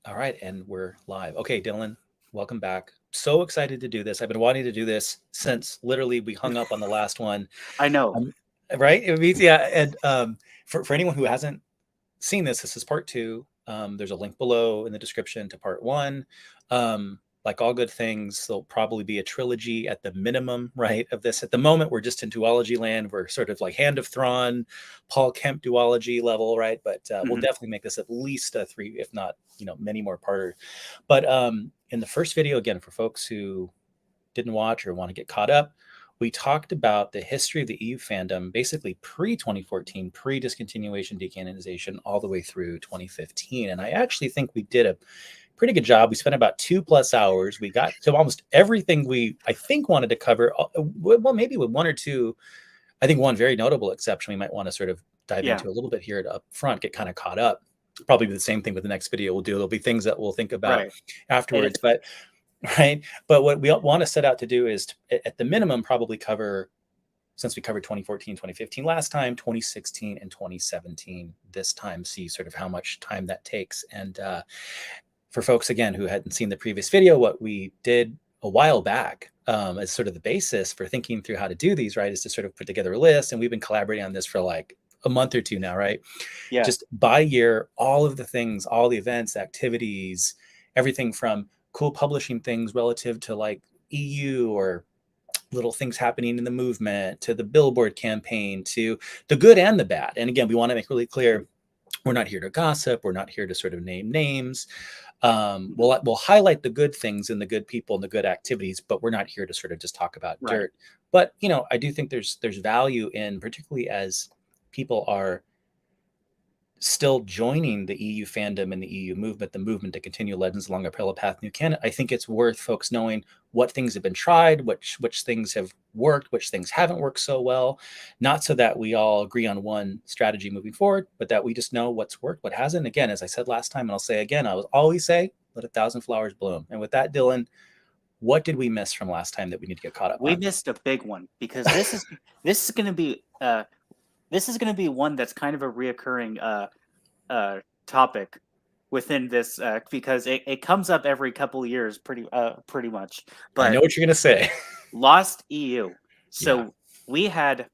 All right, and we're live. Okay, Dylan, welcome back. So excited to do this. I've been wanting to do this since literally we hung up on the last one. I know. Um, right? It means, yeah. And for anyone who hasn't seen this, this is part two. There's a link below in the description to part one. Like all good things, there'll probably be a trilogy at the minimum, right? Of this. At the moment, we're just in duology land. We're sort of like Hand of Thrawn, Paul Kemp duology level, right? But we'll Mhm. definitely make this at least a three, if not, many more parter. But in the first video, again, for folks who didn't watch or want to get caught up, we talked about the history of the EU fandom, basically pre 2014, pre discontinuation, decanonization, all the way through 2015. And I actually think we did a pretty good job. We spent about 2+ hours. We got to almost everything I think, wanted to cover. Well, maybe with one or two, I think one very notable exception we might want to sort of dive Yeah. into a little bit here up front, get kind of caught up. Probably the same thing with the next video we'll do. There'll be things that we'll think about Right. And afterwards. But right. But what we want to set out to do is, at the minimum, probably cover, since we covered 2014, 2015 last time, 2016 and 2017 this time, see sort of how much time that takes. And for folks, again, who hadn't seen the previous video, what we did a while back as sort of the basis for thinking through how to do these, right, is to sort of put together a list. And we've been collaborating on this for like a month or two now, right? yeah. Just by year, all of the things, all the events, activities, everything from cool publishing things relative to like EU or little things happening in the movement, to the Billboard campaign, to the good and the bad. And again, we want to make really clear, we're not here to gossip. We're not here to sort of name names. Mhm. We'll highlight the good things and the good people and the good activities, but we're not here to sort of just talk about Right. dirt. But I do think there's value in, particularly as people are still joining the EU fandom and the EU movement, the movement to continue Legends along a parallel path new canon. I think it's worth folks knowing what things have been tried, which things have worked, which things haven't worked so well. Not so that we all agree on one strategy moving forward, but that we just know what's worked, what hasn't. Again, as I said last time, and I'll say again, I will always say, let a thousand flowers bloom. And with that, Dylan, what did we miss from last time that we need to get caught up We on? missed a big one because this is going to be one that's kind of a reoccurring topic within this because it comes up every couple of years pretty much. I know But what you're going to say. Lost EU. Yeah. So we had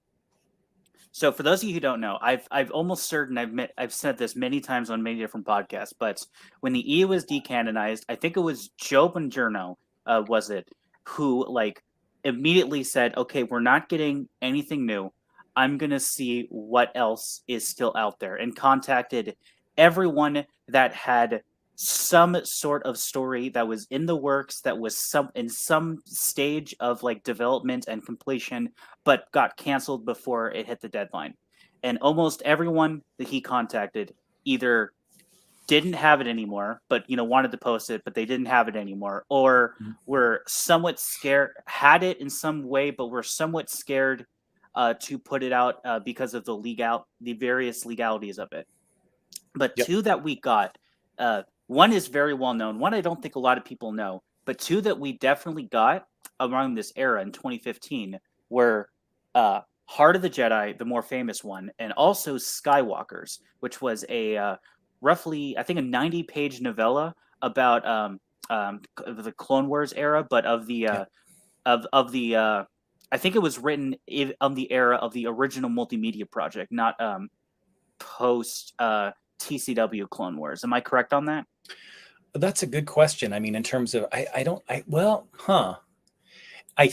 So for those of you who don't know, I've almost certain I've said this many times on many different podcasts, but when the EU was decanonized, I think it was Joe Bongiorno, was it, who like immediately said, "Okay, we're not getting anything new. I'm gonna see what else is still out there," and contacted everyone that had some sort of story that was in the works, that was some stage of like development and completion, but got canceled before it hit the deadline. And almost everyone that he contacted either didn't have it anymore, but wanted to post it, but they didn't have it anymore, or were somewhat scared, had it in some way, but were somewhat scared to put it out because of the various legalities of it. But Yep. two that we got, one is very well known. One I don't think a lot of people know, but two that we definitely got around this era in 2015 were Heart of the Jedi, the more famous one, and also Skywalkers, which was a roughly, I think, a 90-page novella about the Clone Wars era, but of the Yep. I think it was written on the era of the original multimedia project, not post TCW Clone Wars. Am I correct on that? That's a good question. I mean, in terms of, I don't, well, huh. I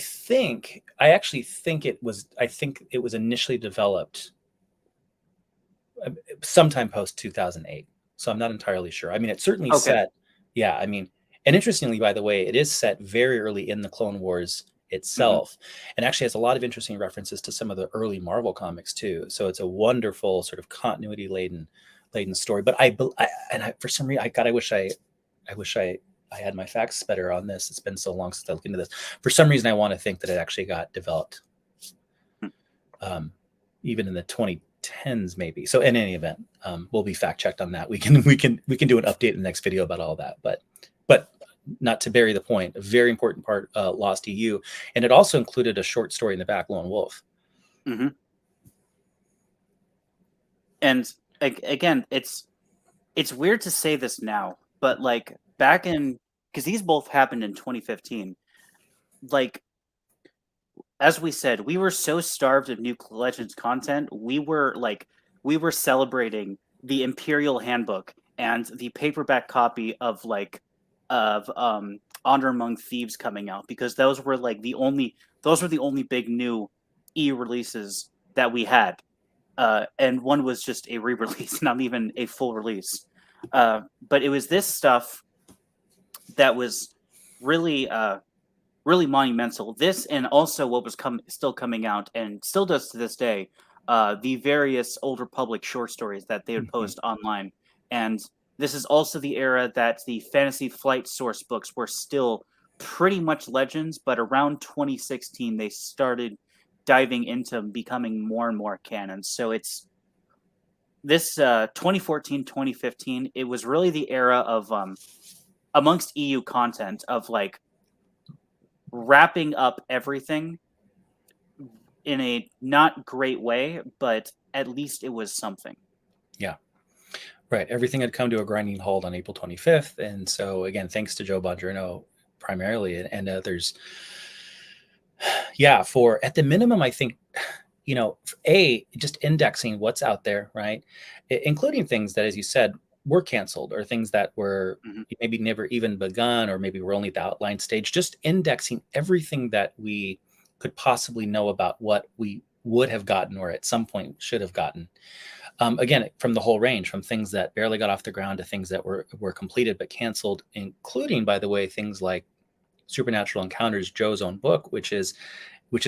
actually think it was initially developed sometime post 2008. So I'm not entirely sure. I mean, it's certainly Okay. set. Yeah. I mean, and interestingly, by the way, it is set very early in the Clone Wars Hmm. itself, and actually has a lot of interesting references to some of the early Marvel comics too. So it's a wonderful sort of continuity laden story. But for some reason, I wish I had my facts better on this. It's been so long since I looked into this. For some reason, I want to think that it actually got developed, um, even in the 2010s, maybe. So in any event, we'll be fact checked on that. We can do an update in the next video about all that. But not to bury the point, a very important part, Lost EU, and it also included a short story in the back, Lone Wolf. Hmm. And again, it's weird to say this now, but like back in, because these both happened in 2015. Like as we said, we were so starved of new Legends content. We were celebrating the Imperial Handbook and the paperback copy of Honor Among Thieves coming out, because those were the only big new releases that we had. And one was just a re-release, not even a full release. But it was this stuff that was really really monumental. This, and also what was still coming out and still does to this day, the various Old Republic short stories that they would Mhm. post online. And this is also the era that the Fantasy Flight source books were still pretty much legends, but around 2016 they started diving into becoming more and more canon. So it's this 2014, 2015, it was really the era of amongst EU content of like wrapping up everything in a not great way, but at least it was something. Yeah. Right. Everything had come to a grinding halt on April 25th. And so, again, thanks to Joe Bongiorno primarily and others. Yeah. For at the minimum, I think, just indexing what's out there, right? Including things that, as you said, were canceled or things that were Mhm. maybe never even begun or maybe were only at the outline stage, just indexing everything that we could possibly know about what we would have gotten or at some point should have gotten. Again, from the whole range, from things that barely got off the ground to things that were completed but canceled, including, by the way, things like Supernatural Encounters, Joe's own book, which is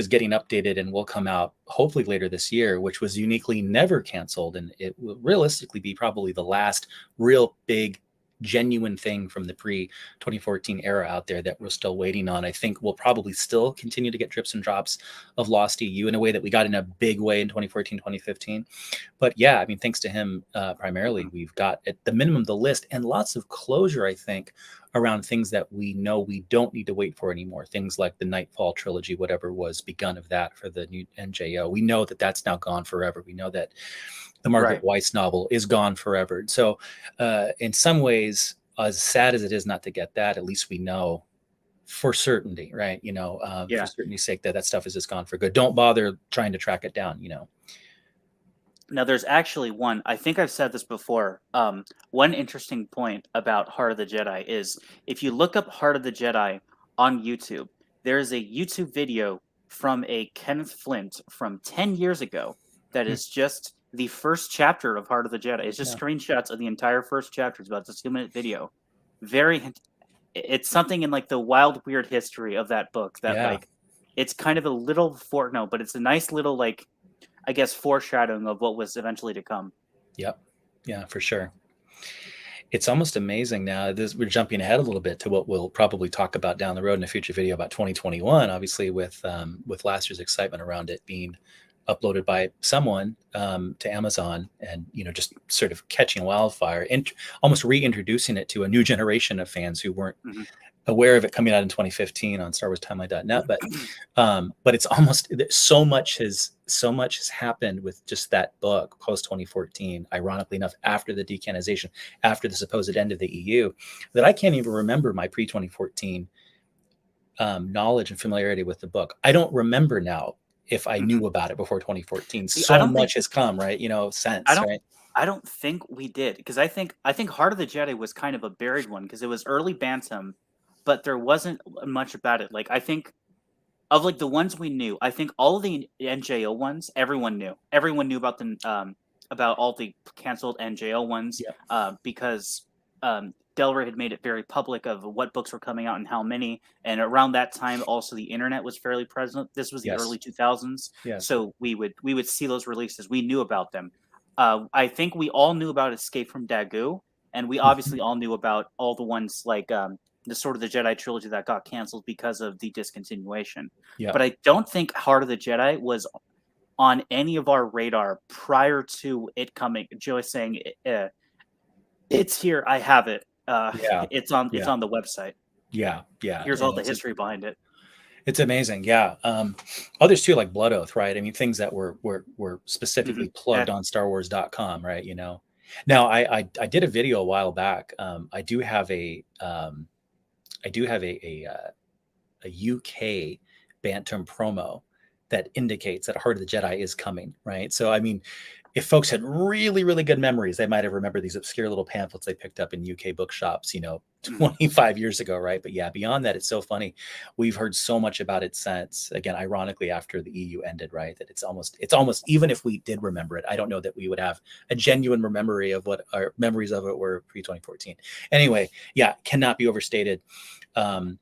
getting updated and will come out hopefully later this year, which was uniquely never canceled, and it will realistically be probably the last real big genuine thing from the pre 2014 era out there that we're still waiting on. I think we'll probably still continue to get drips and drops of Lost EU in a way that we got in a big way in 2014, 2015. But yeah, I mean, thanks to him primarily, Mhm. we've got at the minimum the list and lots of closure, I think, around things that we know we don't need to wait for anymore. Things like the Nightfall trilogy, whatever was begun of that for the new NJO. We know that that's now gone forever. We know that the Margaret Right. Weiss novel is gone forever. So, in some ways, as sad as it is not to get that, at least we know for certainty, right? For Yeah. certainty's sake, that stuff is just gone for good. Don't bother trying to track it down. Now, there's actually one, I think I've said this before. One interesting point about Heart of the Jedi is if you look up Heart of the Jedi on YouTube, there is a YouTube video from a Kenneth Flint from 10 years ago that Hmm. is just the first chapter of Heart of the Jedi. It's just Yeah. screenshots of the entire first chapter. It's about a 2-minute video. Very, it's something in like the wild, weird history of that book that Yeah. like, it's kind of a little footnote, but it's a nice little like, I guess, foreshadowing of what was eventually to come. Yep. Yeah, for sure. It's almost amazing now. We're jumping ahead a little bit to what we'll probably talk about down the road in a future video about 2021. Obviously, with last year's excitement around it being uploaded by someone to Amazon, and just sort of catching wildfire, and almost reintroducing it to a new generation of fans who weren't Mhm. aware of it coming out in 2015 on StarWarsTimeline.net. But it's almost so much has happened with just that book post 2014. Ironically enough, after the decanonization, after the supposed end of the EU, that I can't even remember my pre 2014 knowledge and familiarity with the book. I don't remember now if I Mhm. knew about it before 2014. See, I So don't think much has come, right? I Since, don't right? I don't think we did, because I think Heart of the Jedi was kind of a buried one because it was early Bantam, but there wasn't much about it. Like I think of like the ones we knew, I think all of the NJO ones, everyone knew. Everyone knew about all the canceled NJO ones, Yep. because Del Rey had made it very public of what books were coming out and how many. And around that time, also the internet was fairly present. This was the early Yes. 2000s, Yes. so we would see those releases. We knew about them. I think we all knew about Escape from Dagu, and we Mhm. obviously all knew about all the ones like the Sword of the Jedi trilogy that got canceled because of the discontinuation. But Yep. I don't think Heart of the Jedi was on any of our radar prior to it coming. Joe is saying, "It's here. I have it. Yeah. It's Yeah. on the website. Yeah. Yeah. Here's all And the history behind it." it's amazing. Yeah. Others too, like Blood Oath, right? I mean, things that were Mhm. specifically Yeah. plugged on StarWars.com, right? Now, I did a video a while back. I do have a UK Bantam promo that indicates that Heart of the Jedi is coming, right? So, I mean, if folks had really, really good memories, they might have remembered these obscure little pamphlets they picked up in UK bookshops, 25 years ago, right? But yeah, beyond that, it's so funny. We've heard so much about it since, again, ironically, after the EU ended, right? That it's almost, even if we did remember it, I don't know that we would have a genuine memory of what our memories of it were pre 2014. Anyway, yeah, cannot be overstated. And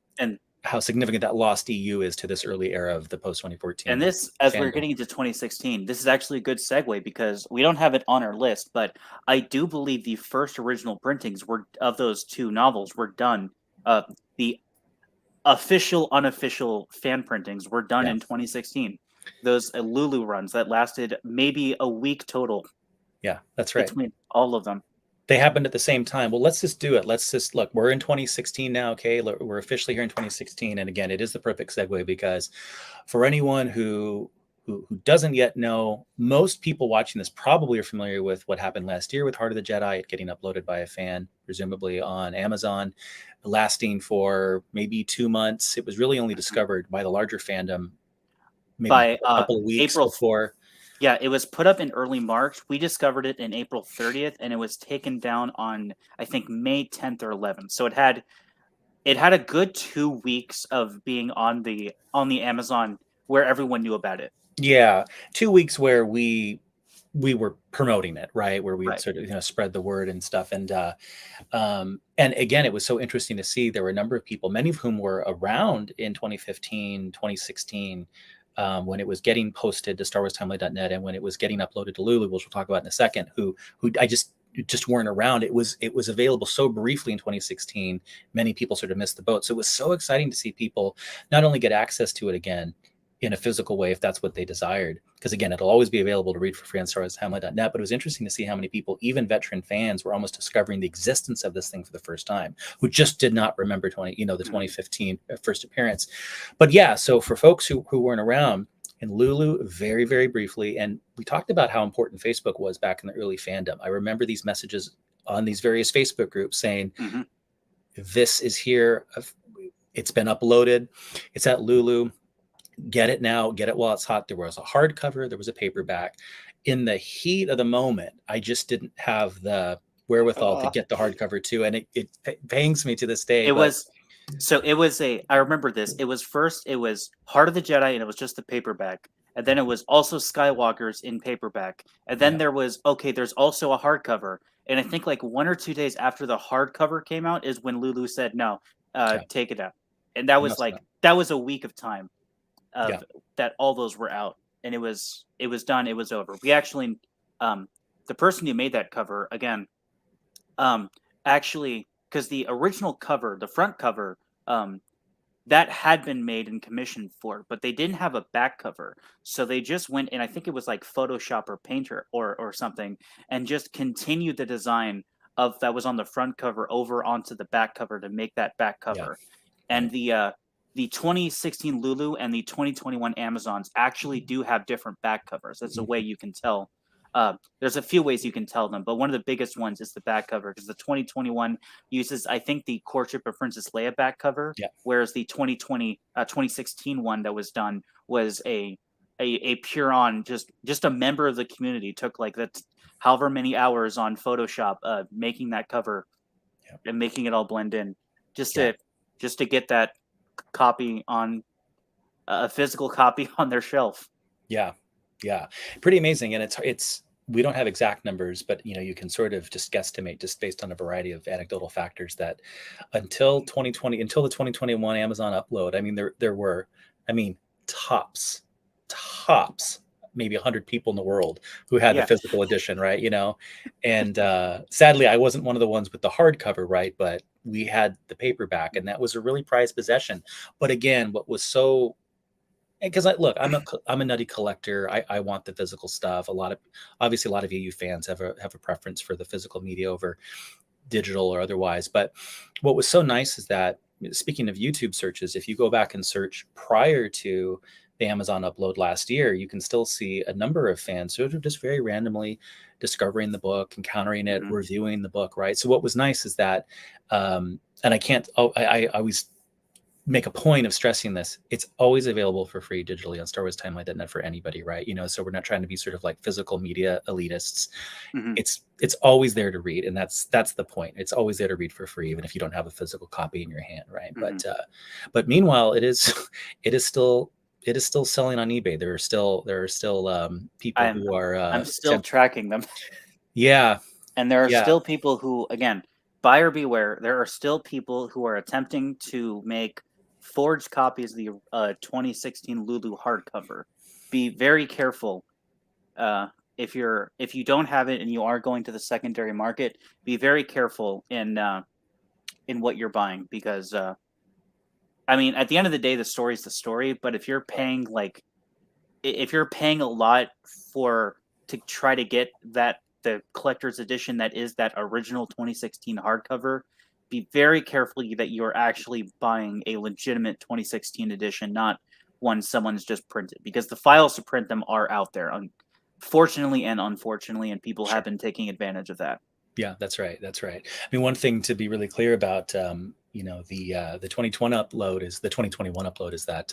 How significant that lost EU is to this early era of the post 2014 this, as we're fandom. getting into 2016, this is actually a good segue because we don't have it on our list, but I do believe the first original printings were of those two novels were done. The official, unofficial fan printings were done Yeah, in 2016. Those Lulu runs that lasted maybe a week total yeah, that's right. between all of them. They happened at the same time. Well, let's just do it. Let's just look. We're in 2016 now. Okay, we're officially here in 2016, and again, it is the perfect segue because for anyone who doesn't yet know, most people watching this probably are familiar with what happened last year with Heart of the Jedi, it getting uploaded by a fan, presumably on Amazon, lasting for maybe 2 months. It was really only discovered by the larger fandom maybe By a couple of weeks April, before. yeah, it was put up in early March. We discovered it in April 30th, and it was taken down on I think May 10th or 11th. So it had a good 2 weeks of being on the Amazon where everyone knew about it. Yeah, 2 weeks where we were promoting it, right? Where we'd Right. sort of spread the word and stuff. And again, it was so interesting to see there were a number of people, many of whom were around in 2015, 2016, when it was getting posted to StarWarsTimeline.net and when it was getting uploaded to Lulu, which we'll talk about in a second. Who I just weren't around. It was available so briefly in 2016. Many people sort of missed the boat. So it was so exciting to see people not only get access to it again in a physical way if that's what they desired, because again, it'll always be available to read for free on StarWarsTimeline.net. But it was interesting to see how many people, even veteran fans, were almost discovering the existence of this thing for the first time, who just did not remember the 2015 first appearance. But yeah, so for folks who weren't around, in Lulu, very, very briefly, and we talked about how important Facebook was back in the early fandom. I remember these messages on these various Facebook groups saying, Mm-hmm. this is here, it's been uploaded, it's at Lulu, get it now, get it while it's hot. There was a hardcover, there was a paperback. In the heat of the moment, I just didn't have the wherewithal to get the hardcover too, and it pains me to this day. It But was I remember this. It was Heart of the Jedi and it was just the paperback. And then it was also Skywalker's in paperback. And then yeah, there's also a hardcover. And I think like 1 or 2 days after the hardcover came out is when Lulu said no, yeah, take it out. And that was must like have, that was a week of time yeah, of that all those were out. And it was done, it was over. We actually the person who made that cover again, um actually, because the original cover, the front cover, um that had been made and commissioned for, but they didn't have a back cover. So they just went and I think it was like Photoshop or Painter or something, and just continued the design of that was on the front cover over onto the back cover to make that back yeah, cover. And right, the 2016 Lulu and the 2021 Amazons actually do have different back covers. That's a way mhm, you can tell. There's a few ways you can tell them, but one of the biggest ones is the back cover because the 2021 uses, I think, the Courtship of Princess Leia back cover, yeah, whereas the 2016 one that was done was a pure on just a member of the community took like that however many hours on Photoshop making that cover yeah, and making it all blend in just yeah, to just to get that copy on a physical copy on their shelf. yeah, yeah. Pretty amazing, and it's we don't have exact numbers, but you can sort of just guesstimate just based on a variety of anecdotal factors that until the 2021 Amazon upload, I mean there were, I mean, tops maybe 100 people in the world who had the Yeah, physical edition, right? And sadly I wasn't one of the ones with the hardcover, right? But we had the paperback, and that was a really prized possession. But again, what was so, because look, I'm a nutty collector. I want the physical stuff. Obviously a lot of EU fans have a preference for the physical media over digital or otherwise. But what was so nice is that, speaking of YouTube searches, if you go back and search prior to the Amazon upload last year, you can still see a number of fans who are just very randomly discovering the book, encountering it, Mhm. reviewing the book, right? So what was nice is that, and I always make a point of stressing this. It's always available for free digitally on StarWarsTimeline.net for anybody, right? So we're not trying to be sort of like physical media elitists. Mhm. It's always there to read, and that's the point. It's always there to read for free, even if you don't have a physical copy in your hand, right? Mhm. But meanwhile, it is it is still selling on eBay. There are still people I'm who are I'm still tracking them. yeah, And there are yeah, still people who, again, buyer beware. There are still people who are attempting to make forged copies of the 2016 Lulu hardcover. Be very careful. Uh, if you don't have it and you are going to the secondary market, be very careful in what you're buying because I mean, at the end of the day, the story's the story. But if you're paying a lot for to try to get the collector's edition that is that original 2016 hardcover, be very careful that you're actually buying a legitimate 2016 edition, not one someone's just printed, because the files to print them are out there, fortunately and unfortunately, and people sure. have been taking advantage of that. Yeah, that's right. That's right. I mean, one thing to be really clear about, the 2021 upload is that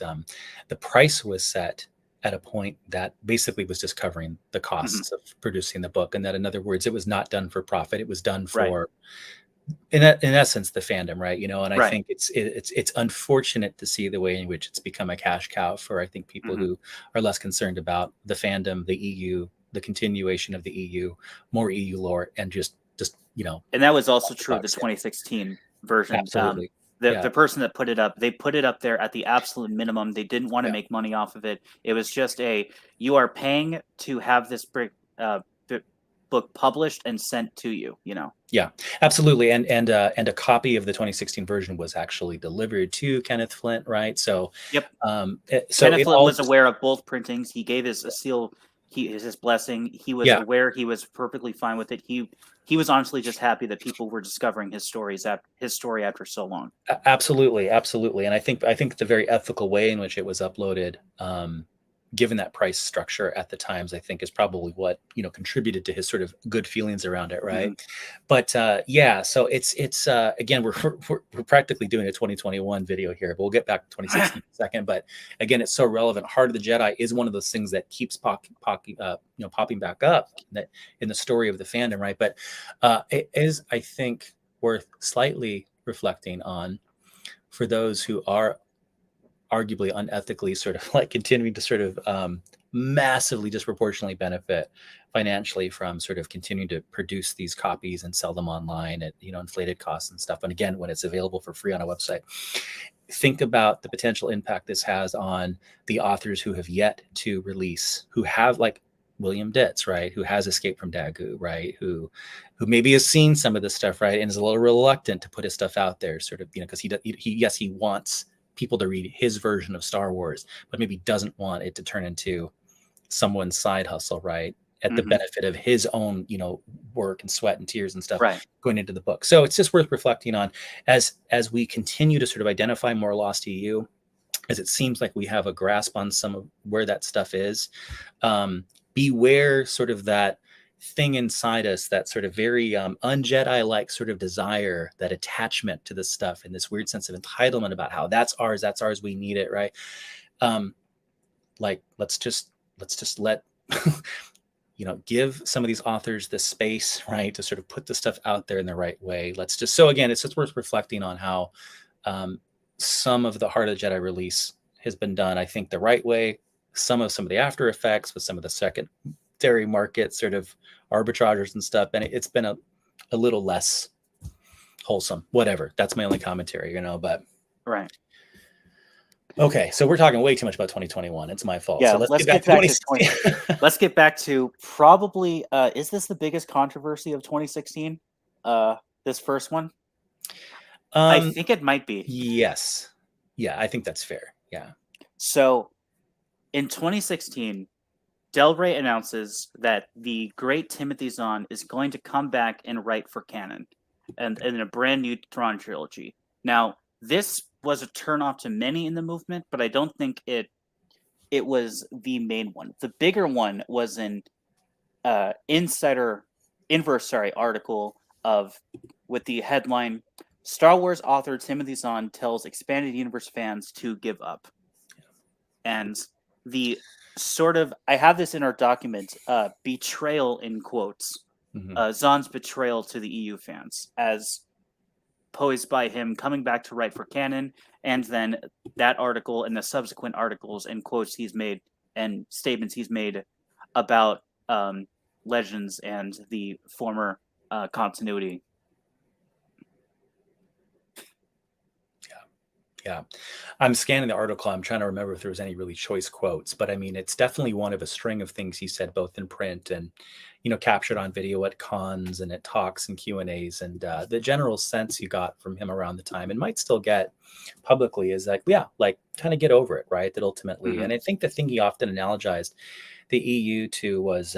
the price was set at a point that basically was just covering the Mhm. costs of producing the book, and that, in other words, it was not done for profit. It was done Right, for, in essence, the fandom, right? And I right. think it's unfortunate to see the way in which it's become a cash cow for, I think, people Mhm. who are less concerned about the fandom, the EU, the continuation of the EU, more EU lore, and just And that was also the true of the buck sale. 2016 version. Absolutely. The Yeah. the person that put it up, they put it up there at the absolute minimum. They didn't want to Yeah. make money off of it. It was just you are paying to have this book published and sent to you. You know. Yeah. Absolutely. And a copy of the 2016 version was actually delivered to Kenneth Flint, right? So Yep. so Kenneth it Flint all was just aware of both printings. He gave his a seal. His blessing. He was yeah. aware. He was perfectly fine with it. He was honestly just happy that people were discovering his story after so long. Absolutely, absolutely, and I think the very ethical way in which it was uploaded, given that price structure at the times, I think is probably what contributed to his sort of good feelings around it, right? Mhm. But yeah, so it's again we're practically doing a 2021 video here, but we'll get back to 2016 in a second. But again, it's so relevant. Heart of the Jedi is one of those things that keeps popping back up that in the story of the fandom, right? But it is, I think, worth slightly reflecting on for those who are arguably unethically sort of like continuing to sort of massively disproportionately benefit financially from sort of continuing to produce these copies and sell them online at inflated costs and stuff. And again, when it's available for free on a website, think about the potential impact this has on the authors who have yet to release, who have, like William Ditz, right, who has escaped from Dagu, right, who maybe has seen some of this stuff, right, and is a little reluctant to put his stuff out there, sort of, because he yes, he wants people to read his version of Star Wars, but maybe doesn't want it to turn into someone's side hustle, right, at the Mhm. benefit of his own work and sweat and tears and stuff Right. going into the book. So it's just worth reflecting on as we continue to sort of identify more lost EU, as it seems like we have a grasp on some of where that stuff is. Beware sort of that thing inside us, that sort of very un-Jedi like sort of desire, that attachment to this stuff, and this weird sense of entitlement about how that's ours, we need it, right? Like let's just let give some of these authors the space, right, to sort of put the stuff out there in the right way. So again, it's just worth reflecting on how some of the Heart of the Jedi release has been done, I think, the right way. Some of the after effects with some of the secondary market sort of arbitragers and stuff, and it's been a little less wholesome. Whatever. That's my only commentary, but Right. okay. So we're talking way too much about 2021. It's my fault. So Yeah. let's Let's get back get to back to 20. 2016. Let's get back to probably. Is this the biggest controversy of 2016? This first one. I um, think it might be. yes. Yeah, I think that's fair. Yeah. So in 2016, Del Rey announces that the great Timothy Zahn is going to come back and write for canon, and in a brand new Thrawn trilogy. Now, this was a turnoff to many in the movement, but I don't think it was the main one. The bigger one was an article with the headline Star Wars author Timothy Zahn tells expanded universe fans to give up. And the I have this in our document, betrayal in quotes, Zahn's betrayal to the EU fans, as posed by him coming back to write for canon, and then that article and the subsequent articles and quotes he's made and statements he's made about Legends and the former continuity. Yeah. I'm scanning the article. I'm trying to remember if there was any really choice quotes, but I mean, it's definitely one of a string of things he said, both in print and, captured on video at cons and at talks and Q&As. And the general sense you got from him around the time, and might still get publicly, is like, kind of get over it, right? That ultimately, and I think the thing he often analogized the EU to was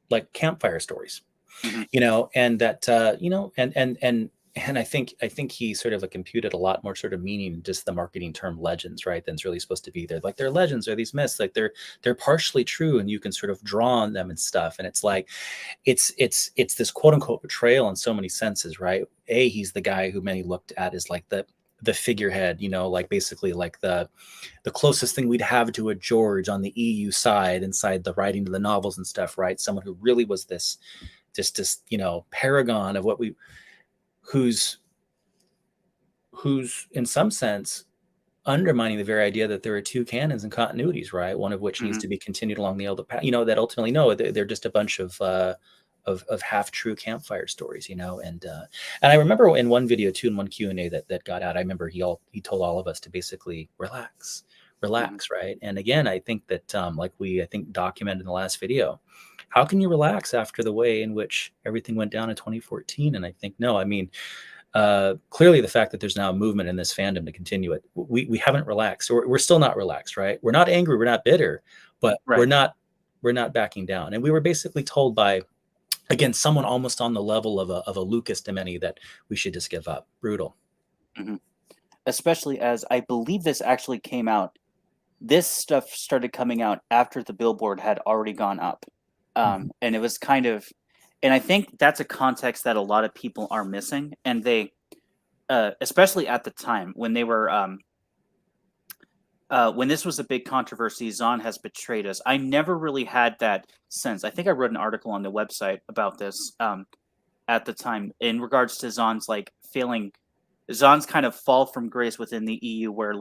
like campfire stories, and that, and I think he sort of computed a lot more sort of meaning just the marketing term legends, right? Than it's really supposed to be there. Like, they're legends, or these myths, like they're partially true, and you can sort of draw on them and stuff. And it's like, it's this quote unquote betrayal in so many senses, right? He's the guy who many looked at as like the figurehead, like basically like the closest thing we'd have to a George on the EU side, inside the writing of the novels and stuff, right? Someone who really was this paragon of what who's in some sense undermining the very idea that there are two canons and continuities, right? One of which needs to be continued along the elder path, that ultimately, no, they're just a bunch of half true campfire stories, and I remember in one video too, in one Q&A that got out, I remember he told all of us to basically relax, right? And again, I think that like I think documented in the last video, how can you relax after the way in which everything went down in 2014? And I think, no, I mean, clearly the fact that there's now a movement in this fandom to continue it, we haven't relaxed, or we're still not relaxed, right? We're not angry, we're not bitter, but we're not backing down. And we were basically told by, again, someone almost on the level of a Lucas to many, that we should just give up. Brutal. Especially as I believe this actually came out. This stuff started coming out after the billboard had already gone up. And it was kind of, and I think that's a context that a lot of people are missing. And they, especially at the time when they were, when this was a big controversy, Zahn has betrayed us. I never really had that sense. I think I wrote an article on the website about this at the time in regards to Zahn's Zahn's kind of fall from grace within the EU, where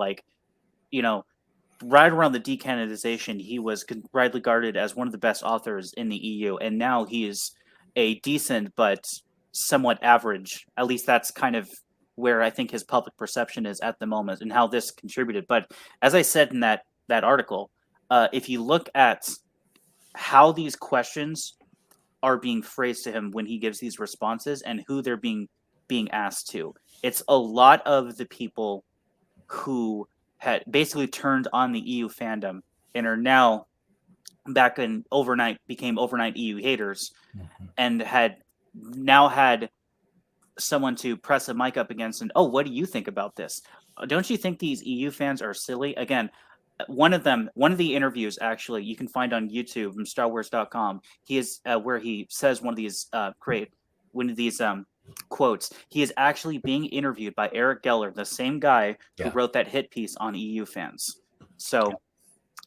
right around the decanonization, he was rightly regarded as one of the best authors in the EU, and now he is a decent but somewhat average. At least that's kind of where I think his public perception is at the moment, and how this contributed. But as I said in that article, if you look at how these questions are being phrased to him when he gives these responses, and who they're being asked to, it's a lot of the people who had basically turned on the EU fandom and are now became overnight EU haters, and had someone to press a mic up against and, oh, what do you think about this? Don't you think these EU fans are silly? Again, one of the interviews, actually, you can find on YouTube from StarWars.com. He is where he says one of these quotes. He is actually being interviewed by Eric Geller, the same guy who wrote that hit piece on EU fans. So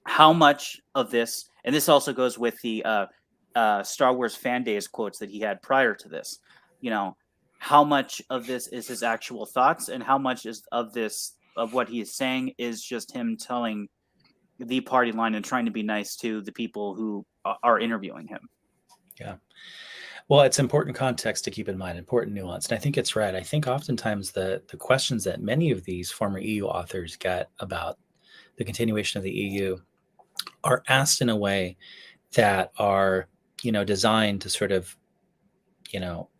how much of this, and this also goes with the Star Wars Fan Days quotes that he had prior to this, how much of this is his actual thoughts, and how much of what he is saying is just him telling the party line and trying to be nice to the people who are interviewing him. Yeah. Well, it's important context to keep in mind, important nuance. And I think it's right. I think oftentimes the questions that many of these former EU authors get about the continuation of the EU are asked in a way that are, designed to sort of,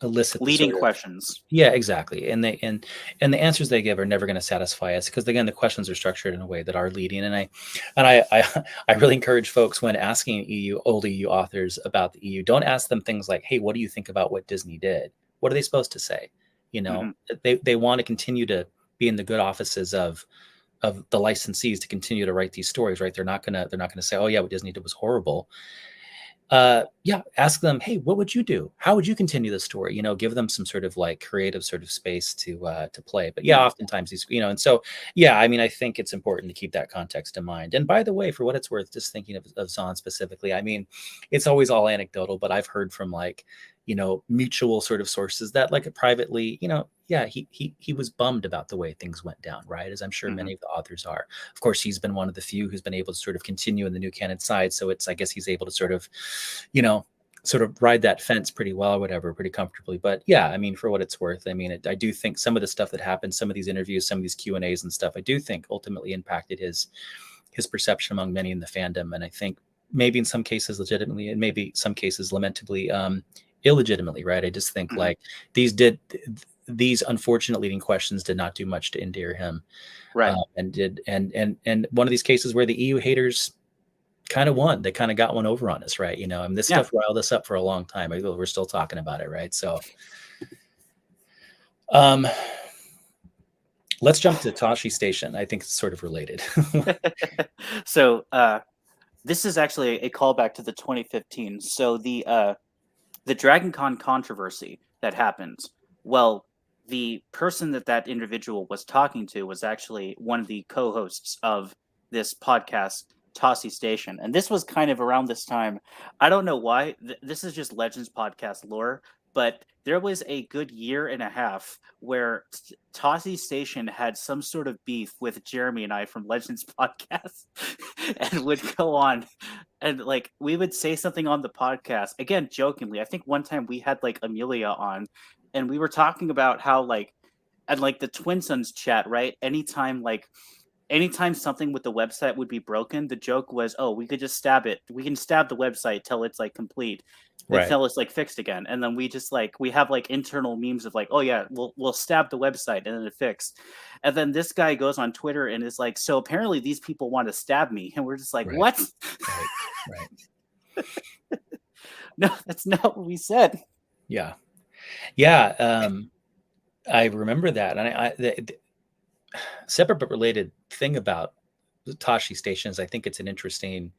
elicit leading questions. Yeah, exactly. And the answers they give are never going to satisfy us, because again, the questions are structured in a way that are leading. And I really encourage folks, when asking old EU authors about the EU, don't ask them things like, hey, what do you think about what Disney did? What are they supposed to say? They want to continue to be in the good offices of the licensees to continue to write these stories, right? They're not gonna say, oh yeah, what Disney did was horrible. Yeah, ask them, hey, what would you do? How would you continue the story? Give them some sort of like creative sort of space to play. But yeah, oftentimes these, and so yeah, I mean, I think it's important to keep that context in mind. And by the way, for what it's worth, just thinking of Zahn specifically, I mean, it's always all anecdotal, but I've heard from like, mutual sort of sources that like privately, yeah, he was bummed about the way things went down, right? As I'm sure many of the authors are. Of course, he's been one of the few who's been able to sort of continue in the new canon side. So I guess he's able to sort of, sort of ride that fence pretty well or whatever, pretty comfortably. But yeah, I mean, for what it's worth, I mean, I do think some of the stuff that happened, some of these interviews, some of these Q&As and stuff, I do think ultimately impacted his perception among many in the fandom. And I think maybe in some cases legitimately, and maybe some cases lamentably, illegitimately, right? I just think like these unfortunate leading questions did not do much to endear him, right? And one of these cases where the EU haters kind of won, they kind of got one over on us, right? And this stuff riled us up for a long time. We're still talking about it, right? So, let's jump to Tosche Station. I think it's sort of related. So, this is actually a callback to the 2015. So the Dragon Con controversy that happened. Well, the person that individual was talking to was actually one of the co-hosts of this podcast, Tosche Station. And this was kind of around this time. I don't know why. This is just Legends podcast lore, but there was a good year and a half where Tosche Station had some sort of beef with Jeremy and I from Legends podcast and would go on and like we would say something on the podcast, again jokingly. I think one time we had like Amelia on and we were talking about how like and like the Twin Sons chat, right? Anytime something with the website would be broken, the joke was, oh, we could just stab it. We can stab the website till it's like complete, until it's like fixed again. And then we just like we have like internal memes of like, oh yeah, we'll stab the website and then it fixed. And then this guy goes on Twitter and is like, so apparently these people want to stab me, and we're just like, what? Right. No, that's not what we said. Yeah. I remember that, and the separate but related thing about the Tosche Station is I think it's an interesting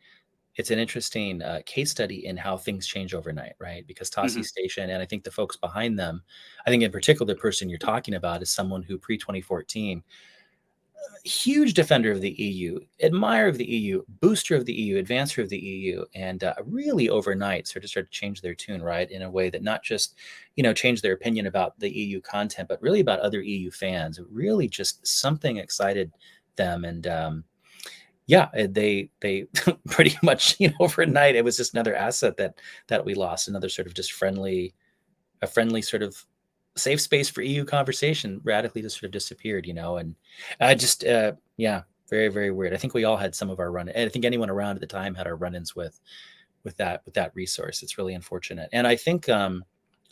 case study in how things change overnight, right? Because Tosche Station, and I think the folks behind them, I think in particular the person you're talking about is someone who pre-2014, huge defender of the EU, admirer of the EU, booster of the EU, advancer of the EU, and really overnight sort of started to change their tune, right? In a way that not just, changed their opinion about the EU content, but really about other EU fans. It really just something excited them. And yeah, they pretty much, overnight, it was just another asset that we lost, another sort of just a friendly sort of safe space for EU conversation radically just sort of disappeared, and I just, yeah, very, very weird. I think we all had some of our run. I think anyone around at the time had our run-ins with that resource. It's really unfortunate. And I think an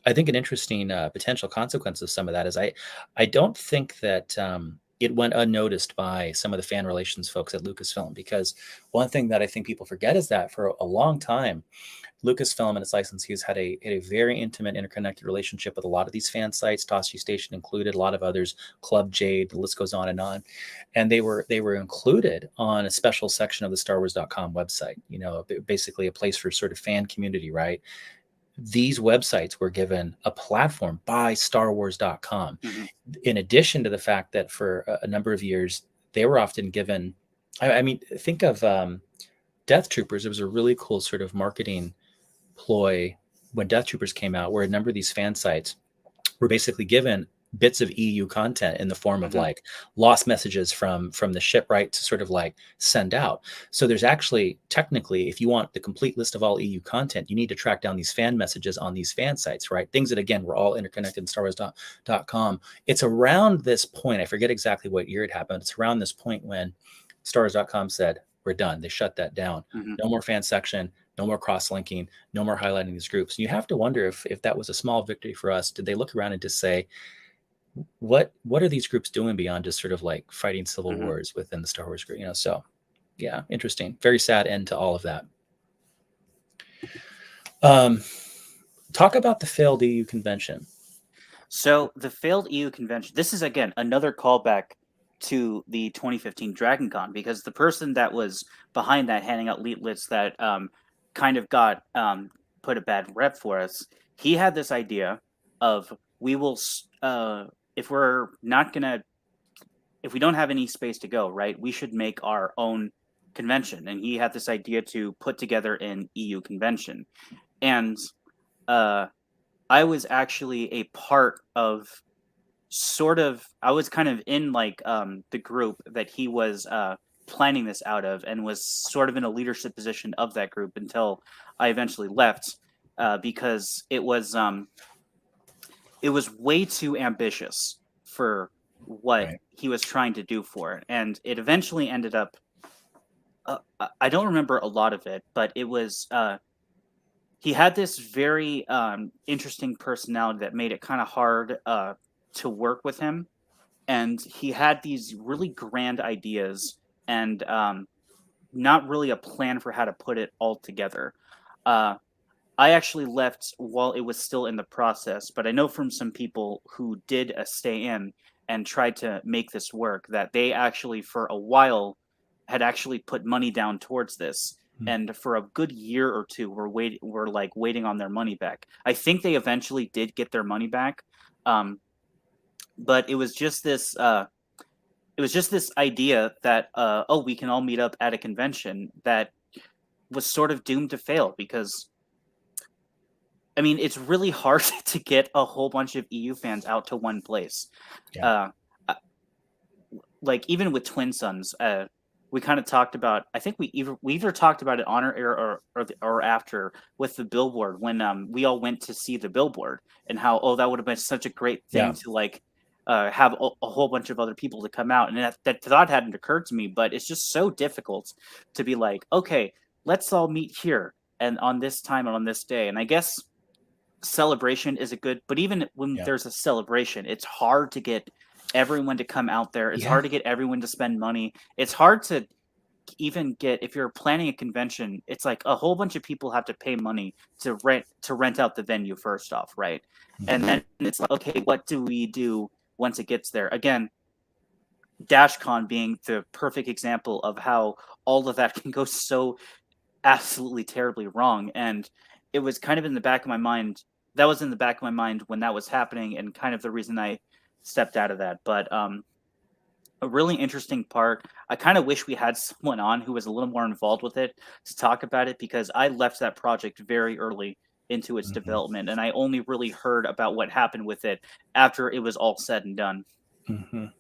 interesting potential consequence of some of that is I don't think that it went unnoticed by some of the fan relations folks at Lucasfilm, because one thing that I think people forget is that for a long time, Lucasfilm and its licensees had a very intimate, interconnected relationship with a lot of these fan sites, Tosche Station included, a lot of others, Club Jade, the list goes on. And they were included on a special section of the StarWars.com website, basically a place for sort of fan community, right? These websites were given a platform by StarWars.com, in addition to the fact that for a number of years, they were often given, I mean, think of Death Troopers. It was a really cool sort of marketing ploy when Death Troopers came out, where a number of these fan sites were basically given bits of EU content in the form of like lost messages from the ship, right, to sort of like send out. So there's actually, technically, if you want the complete list of all EU content, you need to track down these fan messages on these fan sites, right? Things that, again, were all interconnected in StarWars.com. It's around this point, I forget exactly what year it happened. It's around this point when StarWars.com said, we're done. They shut that down. No more fan section, no more cross-linking, no more highlighting these groups. And you have to wonder if that was a small victory for us. Did they look around and just say, what are these groups doing beyond just sort of like fighting civil wars within the Star Wars group? So yeah, interesting. Very sad end to all of that. Talk about the failed EU convention. So the failed EU convention, this is again another callback to the 2015 Dragon Con, because the person that was behind that, handing out leaflets that kind of got put a bad rep for us, he had this idea of, we will, if we're not gonna, if we don't have any space to go, right, we should make our own convention. And he had this idea to put together an EU convention. And I was actually a part of, sort of, I was kind of in like the group that he was planning this out of, and was sort of in a leadership position of that group until I eventually left, because it was way too ambitious for what Right. he was trying to do for it. And it eventually ended up, I don't remember a lot of it, but it was, he had this very interesting personality that made it kind of hard to work with him. And he had these really grand ideas, and not really a plan for how to put it all together. Uh, I actually left while it was still in the process, but I know from some people who did stay in and tried to make this work, that they actually for a while had actually put money down towards this, Mm. and for a good year or two were like waiting on their money back. I think they eventually did get their money back, but it was just this idea that oh, we can all meet up at a convention, that was sort of doomed to fail, because I mean, it's really hard to get a whole bunch of EU fans out to one place. Yeah. Uh, like even with Twin Suns, we kind of talked about. I think we either talked about it on our air, or after, with the Billboard, when we all went to see the Billboard, and how, oh, that would have been such a great thing Yeah. to like have a whole bunch of other people to come out. And that thought hadn't occurred to me, but it's just so difficult to be like, okay, let's all meet here and on this time and on this day. And I guess celebration is a good, but even when Yeah. there's a celebration, it's hard to get everyone to come out there. It's Yeah. hard to get everyone to spend money. It's hard to even get, if you're planning a convention, it's like a whole bunch of people have to pay money to rent out the venue first off, right? And then it's like, okay, what do we do once it gets there? Again, DashCon being the perfect example of how all of that can go so absolutely terribly wrong. And it was kind of in the back of my mind. That was in the back of my mind when that was happening, and kind of the reason I stepped out of that. But a really interesting part, I kind of wish we had someone on who was a little more involved with it to talk about it, because I left that project very early into its Mhm. development, and I only really heard about what happened with it after it was all said and done. Mhm.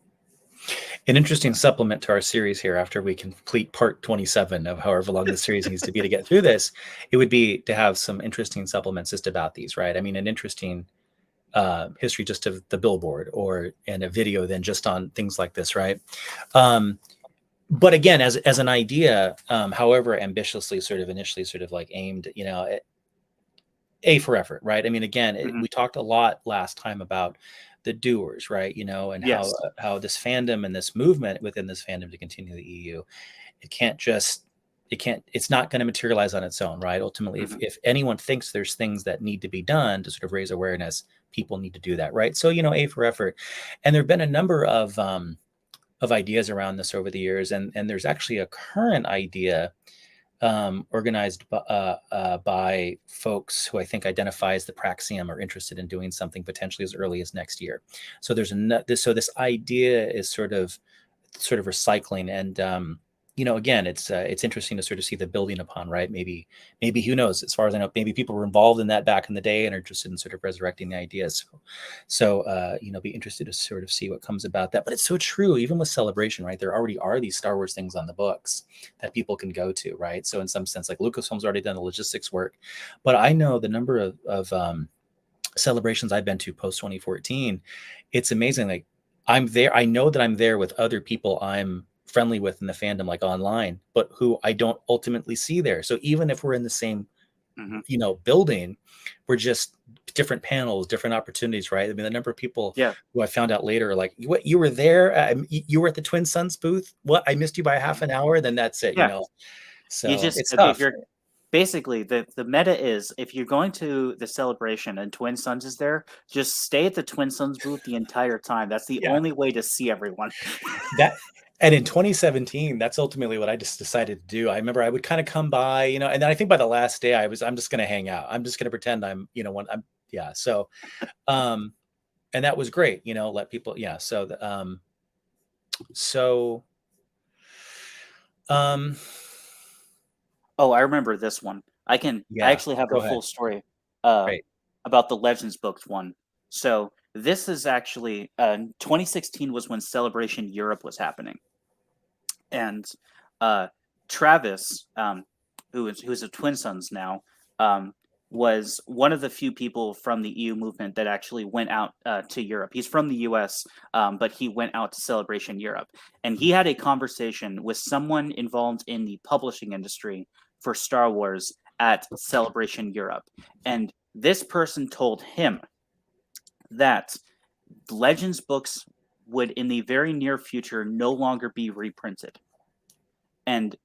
An interesting supplement to our series here, after we complete part 27 of however long the series needs to be to get through this, it would be to have some interesting supplements just about these, right? I mean, an interesting history just of the Billboard, or and a video then just on things like this, right? But again, as an idea, however ambitiously sort of initially sort of like aimed, A for effort, right? I mean, again, Mhm. we talked a lot last time about the doers, right? And Yes. how this fandom and this movement within this fandom to continue the EU, it's not going to materialize on its own, right? Ultimately, Mhm. if anyone thinks there's things that need to be done to sort of raise awareness, people need to do that, right? So, A for effort. And there have been a number of ideas around this over the years, and there's actually a current idea organized by folks who I think identify as the Praxium, are interested in doing something potentially as early as next year. So this idea is sort of recycling, and again, it's interesting to sort of see the building upon, right? Maybe who knows? As far as I know, maybe people were involved in that back in the day and are interested in sort of resurrecting the ideas. So be interested to sort of see what comes about that. But it's so true, even with Celebration, right? There already are these Star Wars things on the books that people can go to, right? So in some sense, like Lucasfilm's already done the logistics work, but I know the number of celebrations I've been to post 2014. It's amazing. Like, I'm there. I know that I'm there with other people I'm friendly with in the fandom, like online, but who I don't ultimately see there. So even if we're in the same, Mhm. building, we're just different panels, different opportunities, right? I mean, the number of people Yeah. who I found out later are like, "What? You were there? You were at the Twin Suns booth? What? I missed you by half an hour? Then that's it." Yeah. You So just, it's okay, if tough. you're basically the meta is, if you're going to the celebration and Twin Suns is there, just stay at the Twin Suns booth the entire time. That's the Yeah. only way to see everyone. That and in 2017, that's ultimately what I just decided to do. I remember I would kind of come by, and then I think by the last day I'm just going to hang out. I'm just going to pretend I'm, when I'm, yeah. So, um, and that was great, let people, yeah. So, so, um, Oh, I remember this one. I yeah, actually have go a ahead. full story uh, Right. about the Legends books one. So this is actually 2016 was when Celebration Europe was happening, and uh, Travis, who's a Twin Sons now, um, was one of the few people from the EU movement that actually went out to Europe. He's from the US, but he went out to Celebration Europe, and he had a conversation with someone involved in the publishing industry for Star Wars at Celebration Europe, and this person told him that Legends books would, in the very near future, no longer be reprinted. And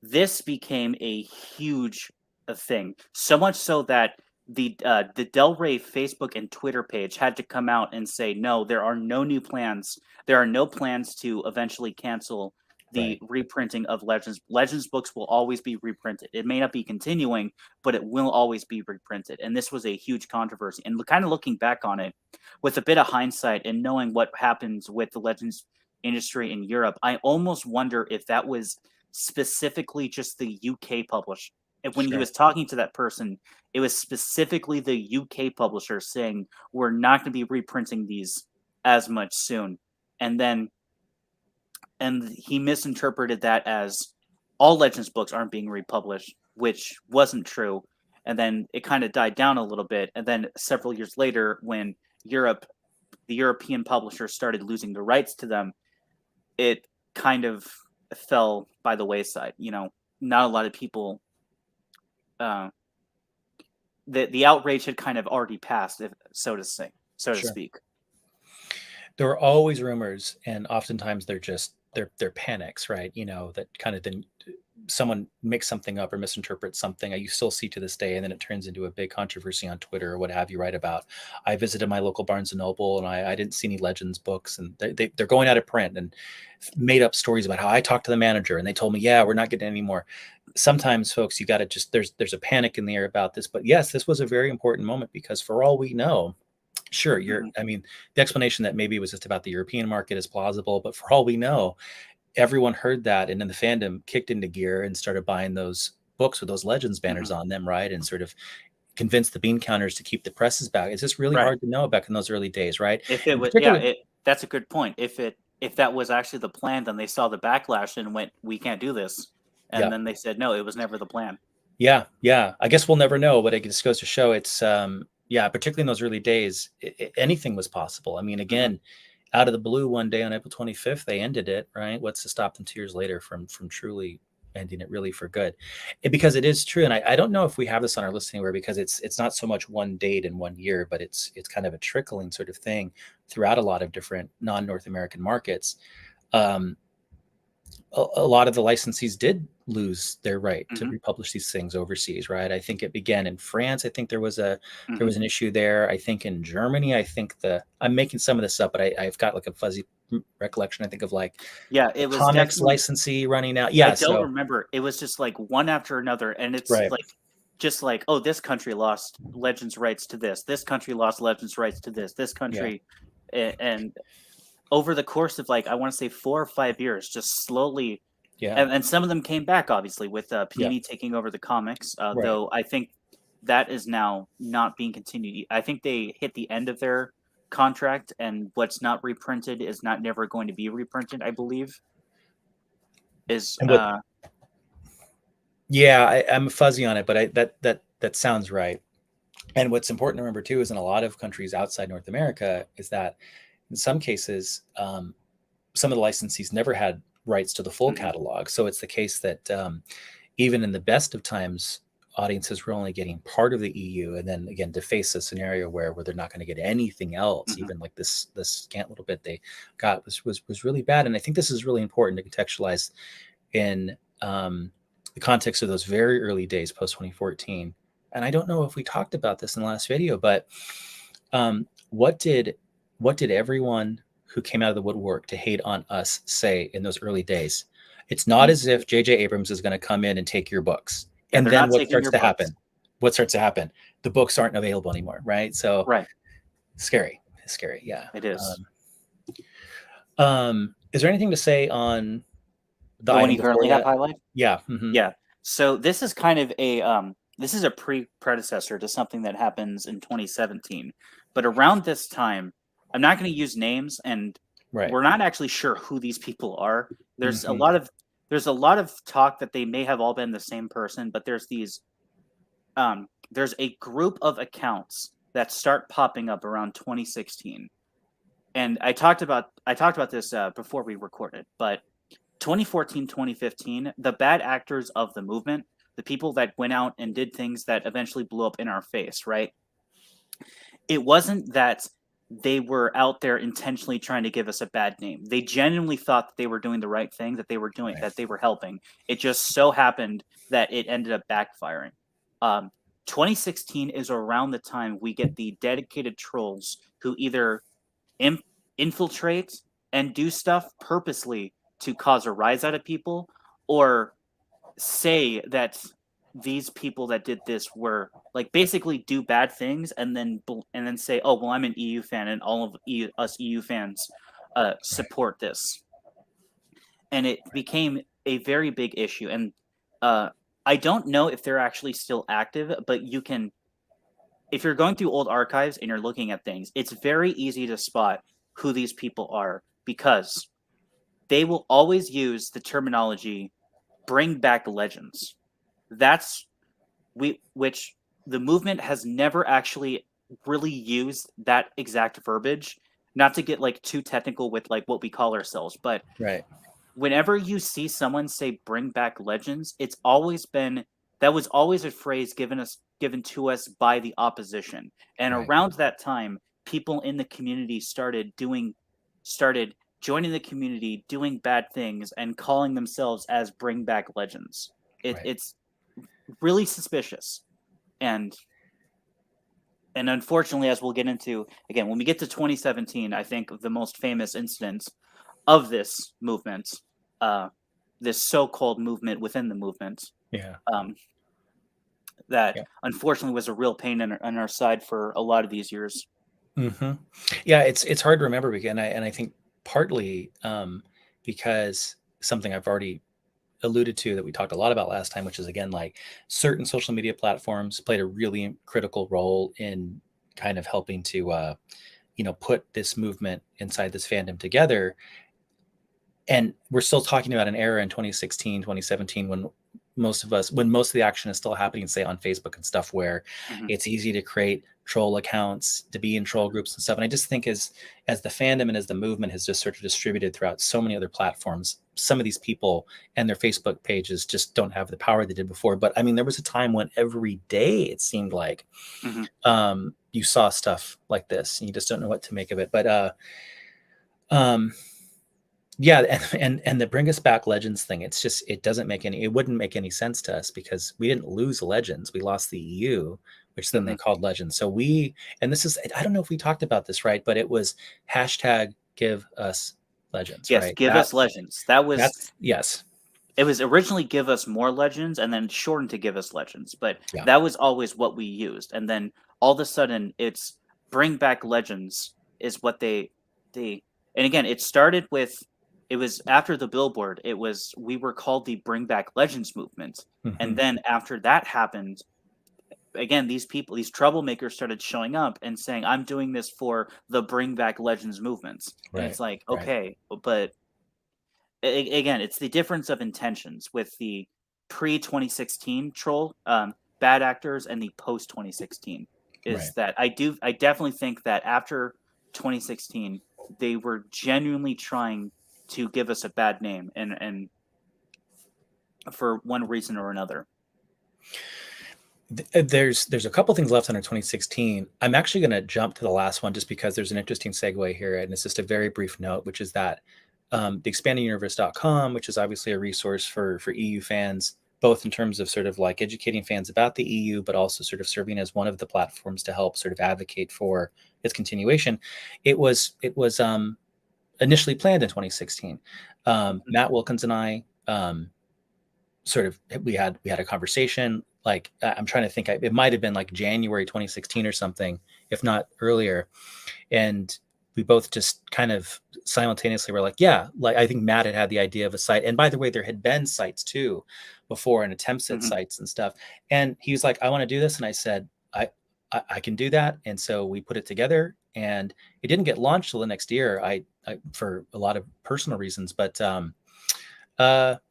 this became a huge thing, so much so that the Del Rey Facebook and Twitter page had to come out and say, no, there are no new plans. There are no plans to eventually cancel the Right. reprinting of Legends. Legends books will always be reprinted. It may not be continuing, but it will always be reprinted. And this was a huge controversy. And kind of looking back on it with a bit of hindsight and knowing what happens with the Legends industry in Europe, I almost wonder if that was specifically just the UK publisher. And when he Sure. was talking to that person, it was specifically the UK publisher saying, we're not going to be reprinting these as much soon. And then, and he misinterpreted that as all Legends books aren't being republished, which wasn't true. And then it kind of died down a little bit. And then several years later, when the European publishers started losing the rights to them, it kind of fell by the wayside. Not a lot of people. Uh, the outrage had kind of already passed, if so to say, so to Sure. speak. There are always rumors, and oftentimes they're panics, right? That kind of then someone makes something up or misinterprets something. You still see to this day, and then it turns into a big controversy on Twitter or what have you. Right? About I visited my local Barnes and Noble, and I didn't see any Legends books, and they're going out of print, and made up stories about how I talked to the manager, and they told me, yeah, we're not getting any more. Sometimes, folks, you got to just there's a panic in the air about this. But yes, this was a very important moment because for all we know, sure, Mhm. I mean, the explanation that maybe it was just about the European market is plausible, but for all we know, everyone heard that, and then the fandom kicked into gear and started buying those books with those Legends banners Mhm. on them, right? And sort of convinced the bean counters to keep the presses back. It's just really Right. hard to know back in those early days, right? If it And was, yeah, particularly, that's a good point. If that was actually the plan, then they saw the backlash and went, "We can't do this," and yeah, then they said, "No, it was never the plan." yeah, yeah. I guess we'll never know, but it just goes to show it's, yeah, particularly in those early days, anything was possible. I mean, Hmm. again, out of the blue one day on April 25th, they ended it, right? What's to stop them 2 years later from truly ending it really for good? Because it is true, and I don't know if we have this on our list anywhere because it's not so much one date in one year, but it's kind of a trickling sort of thing throughout a lot of different non-North American markets. Um, a lot of the licensees did lose their right to Hmm. republish these things overseas, right? I think it began in France. I think there Hmm. was an issue there. I think in Germany, I think I'm making some of this up, but I've got like a fuzzy recollection. I think of like Yeah, the it was comics definitely. licensee running out. I Yeah, don't so remember. It was just like one after another, and it's right, like just like, oh, this country lost Legends rights to this. This country lost Legends rights to this. This yeah, country, and over the course of, like, I want to say 4 or 5 years, just slowly, yeah, and some of them came back obviously with yeah, Panini taking over the comics. right. Though I think that is now not being continued. I think they hit the end of their contract, and what's not reprinted is not never going to be reprinted. I believe is And what? Yeah, I'm fuzzy on it, but that sounds right. And what's important to remember too is in a lot of countries outside North America is that in some cases, some of the licensees never had rights to the full Mhm. catalog. So it's the case that even in the best of times, audiences were only getting part of the EU, and then again to face a scenario where they're not going to get anything else, Mhm. even like this scant little bit they got was really bad. And I think this is really important to contextualize in the context of those very early days post 2014. And I don't know if we talked about this in the last video, but what did everyone who came out of the woodwork to hate on us say in those early days? It's not as if J.J. Abrams is going to come in and take your books. Yeah, And they're then not what taking starts your to books. happen? What starts to happen? The books aren't available anymore, right? So Right. scary, yeah. It is. Is there anything to say on the The one item you before currently have that? highlighted? Yeah. Mm-hmm. Yeah. So this is kind of this is a predecessor to something that happens in 2017. But around this time, I'm not going to use names, and Right. we're not actually sure who these people are. There's Mm-hmm. a lot of talk that they may have all been the same person, but there's a group of accounts that start popping up around 2016. And I talked about this before we recorded, but 2014, 2015, the bad actors of the movement, the people that went out and did things that eventually blew up in our face, right? It wasn't that they were out there intentionally trying to give us a bad name. They genuinely thought that they were doing the right thing, that they were doing, Right. that they were helping. It just so happened that it ended up backfiring. 2016 is around the time we get the dedicated trolls who either infiltrate and do stuff purposely to cause a rise out of people, or say that these people that did this were like basically do bad things and then say, oh well, I'm an EU fan and all of us EU fans support this, and it became a very big issue. And I don't know if they're actually still active, but you can, if you're going through old archives and you're looking at things, it's very easy to spot who these people are, because they will always use the terminology bring back legends. That's which the movement has never actually really used that exact verbiage. Not to get like too technical with like what we call ourselves, but Right. whenever you see someone say bring back legends, it's always been, that was always a phrase given to us by the opposition. And Right. around that time, people in the community started joining the community, doing bad things, and calling themselves as bring back legends. Right. It's really suspicious. And unfortunately, as we'll get into again when we get to 2017, I think the most famous incident of this movement, this so-called movement within the movement, Yeah. that Yeah. unfortunately was a real pain on our side for a lot of these years. Mm-hmm. Yeah, it's hard to remember again, and I think partly because something I've already alluded to that we talked a lot about last time, which is again like certain social media platforms played a really critical role in kind of helping to put this movement inside this fandom together. And we're still talking about an era in 2016, 2017 when most of the action is still happening, say on Facebook and stuff, where it's easy to create troll accounts, to be in troll groups and stuff. And I just think as the fandom and as the movement has just sort of distributed throughout so many other platforms, some of these people and their Facebook pages just don't have the power they did before. But I mean, there was a time when every day it seemed like you saw stuff like this and you just don't know what to make of it. But yeah, and the bring us back legends thing, it's just, it wouldn't make any sense to us because we didn't lose legends, we lost the EU, which then they called legends. So and this is, I don't know if we talked about this, right, but it was hashtag give us legends. Yes, right? give us legends. Yes. It was originally give us more legends and then shortened to give us legends, but Yeah. that was always what we used. And then all of a sudden it's bring back legends is what they and again, it started with, it was after the Billboard, we were called the Bring Back Legends movement. And then after that happened, again, these troublemakers started showing up and saying, I'm doing this for the Bring Back Legends movement. And it's like, okay, but again, it's the difference of intentions with the pre-2016 troll bad actors and the post-2016 is that I definitely think that after 2016 they were genuinely trying to give us a bad name and for one reason or another. There's a couple things left under 2016. I'm actually going to jump to the last one just because there's an interesting segue here, and it's just a very brief note, which is that the expandinguniverse.com, which is obviously a resource for EU fans, both in terms of sort of like educating fans about the EU, but also sort of serving as one of the platforms to help sort of advocate for its continuation. It was initially planned in 2016. Matt Wilkins and I sort of we had a conversation. Like I'm trying to think, it might have been like January 2016 or something, if not earlier, and we both just kind of simultaneously were like, yeah, like I think Matt had the idea of a site. And by the way, there had been sites too before and attempts at Mm-hmm. sites and stuff. And he was like, I want to do this. And I said, I can do that. And so we put it together, and it didn't get launched till the next year. I for a lot of personal reasons, but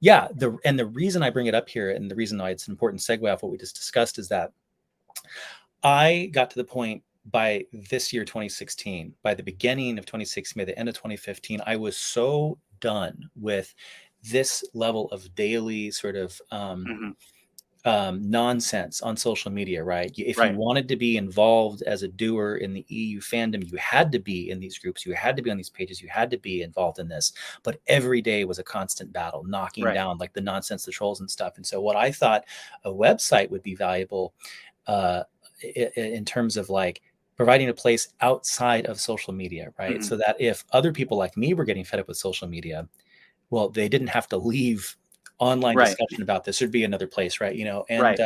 yeah, the reason I bring it up here, and the reason why it's an important segue off what we just discussed, is that I got to the point by this year, 2016, by the beginning of 2016, by the end of 2015, I was so done with this level of daily sort of Mm-hmm. nonsense on social media, right? If you Right. wanted to be involved as a doer in the EU fandom, you had to be in these groups, you had to be on these pages, you had to be involved in this. But every day was a constant battle, knocking Right. down like the nonsense, the trolls and stuff. And so what I thought a website would be valuable uh, in terms of like providing a place outside of social media, right? Mm-hmm. So that if other people like me were getting fed up with social media, well, they didn't have to leave online Right. discussion about this. There'd be another place, right? You know, and Right.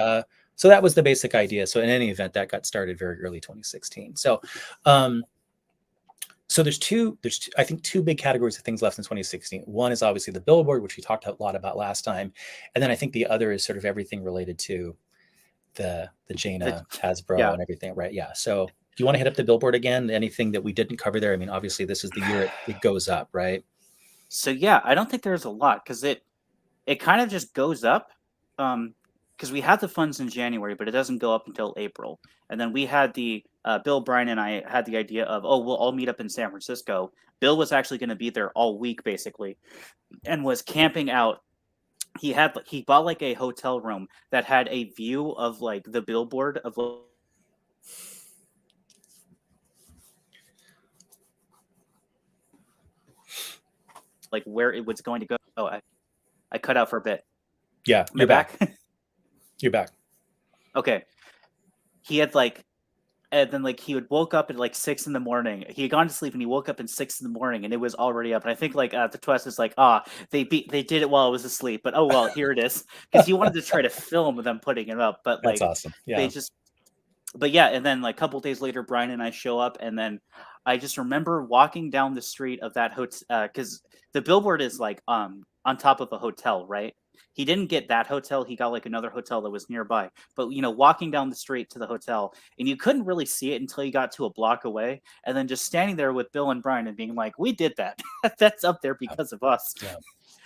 so that was the basic idea. So in any event, that got started very early 2016. So so I think two big categories of things left in 2016. One is obviously the Billboard, which we talked a lot about last time, and then I think the other is sort of everything related to the Jaina Hasbro Yeah. and everything, right? Yeah. So do you want to hit up the Billboard again? Anything that we didn't cover there? I mean, obviously this is the year it goes up, right? So yeah, I don't think there's a lot because it kind of just goes up. Because we had the funds in January, but it doesn't go up until April. And then we had the Bill, Brian, and I had the idea of, oh, we'll all meet up in San Francisco. Bill was actually going to be there all week, basically, and was camping out. He bought like a hotel room that had a view of like the billboard of like where it was going to go. Oh, I cut out for a bit. Yeah, Am I back? You're back. Okay. He had like, and then like he would woke up at like 6 in the morning. He had gone to sleep and he woke up at 6 in the morning and it was already up. And I think like the twist is like, they did it while I was asleep, but oh well, here it is. Because he wanted to try to film them putting it up, but That's like awesome. Yeah. they just but yeah, and then like a couple days later, Brian and I show up, and then I just remember walking down the street of that hotel because the billboard is like on top of a hotel, right? He didn't get that hotel; he got like another hotel that was nearby. But you know, walking down the street to the hotel, and you couldn't really see it until you got to a block away, and then just standing there with Bill and Brian and being like, "We did that. That's up there because of us," Yeah.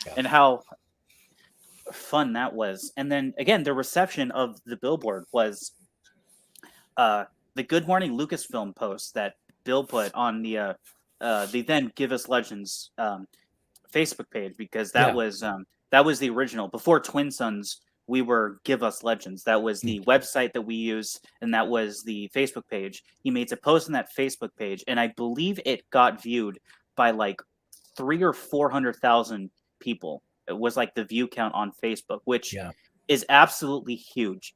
Yeah. and how fun that was. And then again, the reception of the billboard was the Good Morning Lucasfilm post that Bill put on the then Give Us Legends Facebook page, because that was the original. Before Twin Sons, we were Give Us Legends. That was the website that we use, and that was the Facebook page. He made a post on that Facebook page, and I believe it got viewed by like 300,000 or 400,000 people. It was like the view count on Facebook, which is absolutely huge.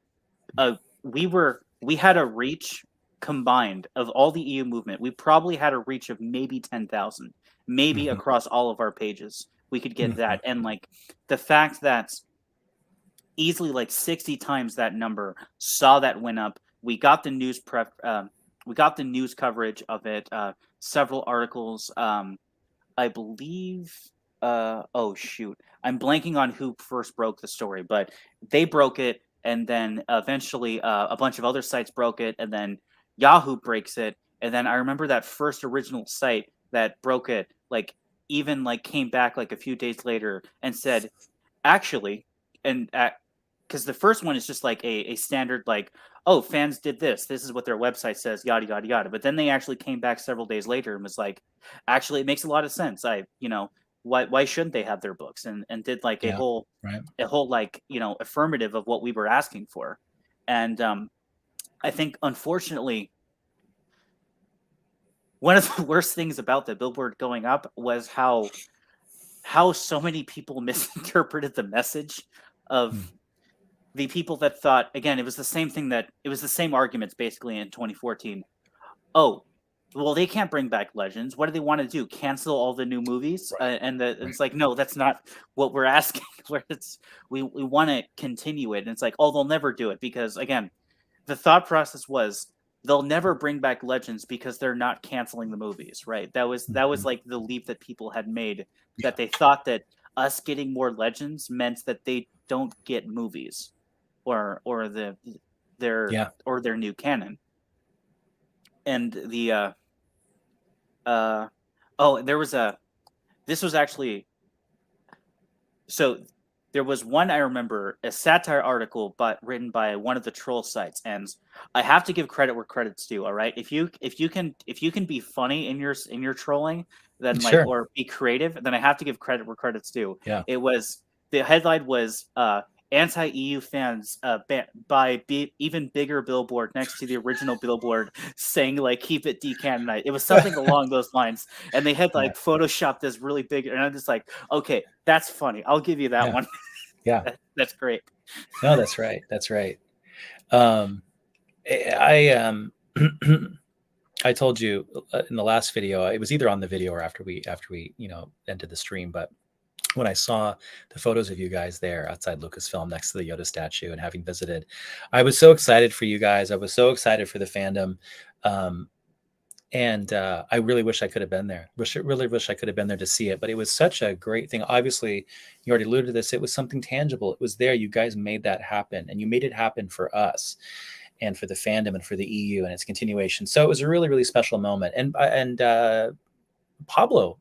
We had a reach combined of all the EU movement. We probably had a reach of maybe 10,000, maybe across all of our pages. We could get that. And like the fact that easily like 60 times that number saw that went up. We got the news we got the news coverage of it, several articles. I believe oh shoot. I'm blanking on who first broke the story, but they broke it, and then eventually a bunch of other sites broke it, and then Yahoo breaks it, and then I remember that first original site that broke it, like even like came back like a few days later and said, actually, and because the first one is just like a standard like, oh, fans did this. This is what their website says, yada yada yada. But then they actually came back several days later and was like, actually, it makes a lot of sense. Why shouldn't they have their books? And did like a whole like affirmative of what we were asking for. And I think unfortunately one of the worst things about the billboard going up was how so many people misinterpreted the message of the people that thought, again, it was the same thing, that it was the same arguments basically in 2014. Oh, well, they can't bring back Legends. What do they want to do? Cancel all the new movies? Right. And Right. it's like, no, that's not what we're asking. Where it's we want to continue it, and it's like, oh, they'll never do it because, again, the thought process was they'll never bring back Legends because they're not canceling the movies, right? That was Mhm. like the leap that people had made, Yeah. that they thought that us getting more Legends meant that they don't get movies or Yeah. their new canon. And the uh oh, there was a this was actually so there was one, I remember, a satire article but written by one of the troll sites, and I have to give credit where credit's due. All right, if you can be funny in your trolling, then like, Sure. or be creative, then I have to give credit where credit's due. Yeah. It was The headline was anti-EU fans even bigger billboard next to the original billboard saying like keep it decanonized. It was something along those lines, and they had Yeah. like photoshopped this really big, and I'm just like, okay, that's funny. I'll give you that Yeah. one. Yeah. That's great. No, that's right. That's right. Um, I I told you in the last video, it was either on the video or after we ended the stream, but when I saw the photos of you guys there outside Lucasfilm next to the Yoda statue and having visited, I was so excited for you guys. I was so excited for the fandom. Um, and I really wish I could have been there. Really wish I could have been there to see it. But it was such a great thing. Obviously, you already alluded to this. It was something tangible. It was there. You guys made that happen, and you made it happen for us, and for the fandom, and for the EU and its continuation. So it was a really, really special moment. And Pablo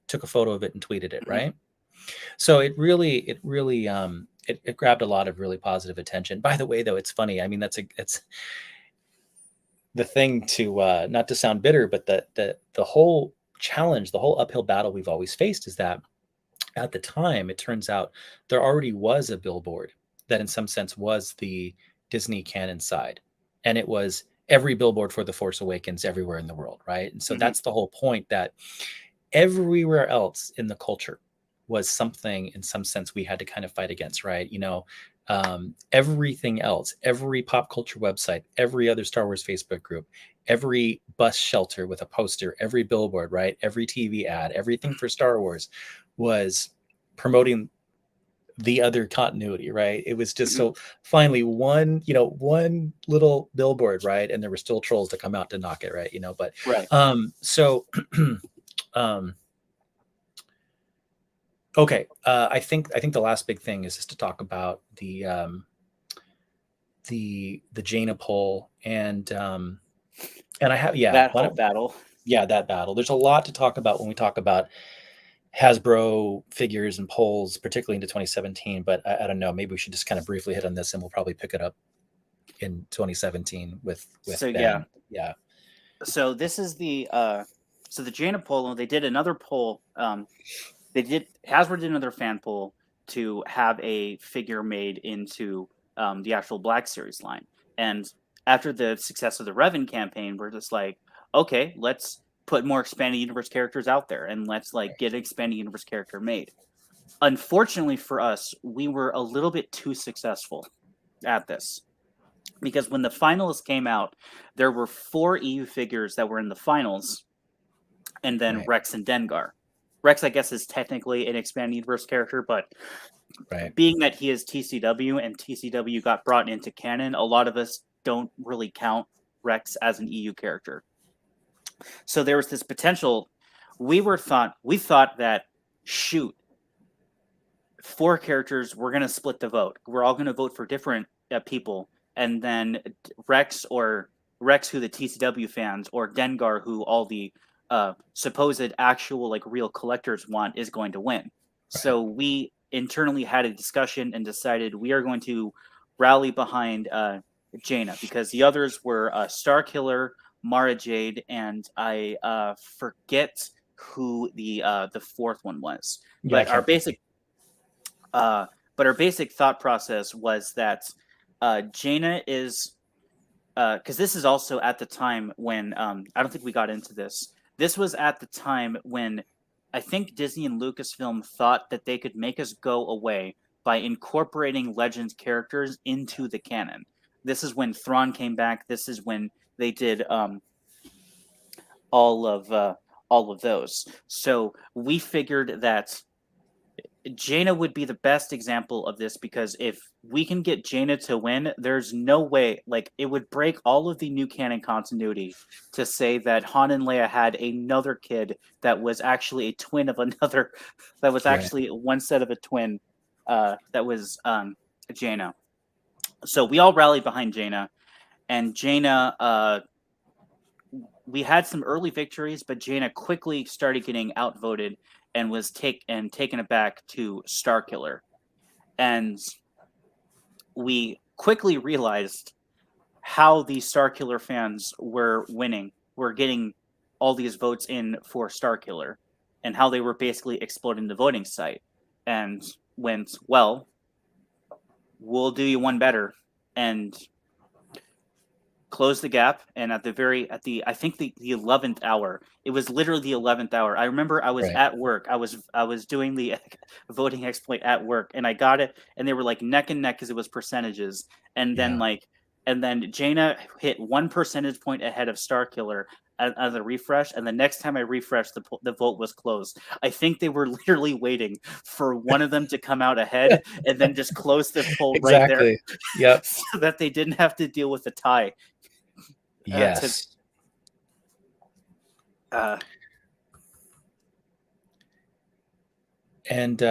took a photo of it and tweeted it, Mhm. right? So it grabbed a lot of really positive attention. By the way, though, it's funny. I mean, it's the thing to not to sound bitter, but the whole challenge, the whole uphill battle we've always faced is that at the time, it turns out there already was a billboard that, in some sense, was the Disney canon side, and it was every billboard for The Force Awakens everywhere in the world, right? And so Mhm. that's the whole point, that everywhere else in the culture was something, in some sense, we had to kind of fight against, right? Everything else, every pop culture website, every other Star Wars Facebook group, every bus shelter with a poster, every billboard, right? Every TV ad, everything for Star Wars was promoting the other continuity, right? It was just Mhm. so finally one little billboard, right? And there were still trolls to come out to knock it, right? But Right. so um okay, I think the last big thing is just to talk about the Jaina poll, and I have, yeah, That why whole don't, battle. yeah, that battle. There's a lot to talk about when we talk about Hasbro figures and polls, particularly into 2017. But I don't know. Maybe we should just kind of briefly hit on this, and we'll probably pick it up in 2017 with So yeah. Ben. Yeah. So this is the Jaina poll. They did another poll. Hasbro did another fan poll to have a figure made into the actual Black Series line. And after the success of the Revan campaign, we're just like, okay, let's put more expanded universe characters out there, and let's like get an expanded universe character made. Unfortunately for us, we were a little bit too successful at this, because when the finals came out, there were 4 EU figures that were in the finals, and then Right. Rex and Dengar. Rex, I guess, is technically an expanded universe character, but Right. being that he is TCW and TCW got brought into canon, a lot of us don't really count Rex as an EU character. So there was this potential. We thought that, shoot, 4 characters, we're gonna split the vote. We're all gonna vote for different people, and then Rex, who the TCW fans, or Dengar, who all the supposed actual like real collectors want, is going to win. Right. So we internally had a discussion and decided we are going to rally behind Jaina, because the others were Starkiller, Mara Jade, and I forget who the fourth one was. Yeah, I But our can't think. basic uh, thought process was that Jaina is, because this is also at the time when I don't think we got into this. This was at the time when I think Disney and Lucasfilm thought that they could make us go away by incorporating Legends characters into the canon. This is when Thrawn came back. This is when they did all of those. So we figured that Jaina would be the best example of this, because if we can get Jaina to win, there's no way, like, it would break all of the new canon continuity to say that Han and Leia had another kid that was actually a twin of another, that was Right. actually one set of a twin, that was Jaina. So we all rallied behind Jaina, and Jaina, we had some early victories, but Jaina quickly started getting outvoted and was taken aback to Starkiller. And we quickly realized how the Starkiller fans were winning, were getting all these votes in for Starkiller, and how they were basically exploding the voting site. And went, well, we'll do you one better, and close the gap. And at the I think the 11th hour, it was literally the 11th hour. I remember I was Right. at work, I was doing the voting exploit at work, and I got it, and they were like neck and neck because it was percentages. And then Yeah. Jaina hit 1 percentage point ahead of Starkiller at the refresh, and the next time I refreshed, the vote was closed. I think they were literally waiting for one of them to come out ahead and then just close the poll right there, Exactly. Yep. so that they didn't have to deal with the tie. Yes. Uh, And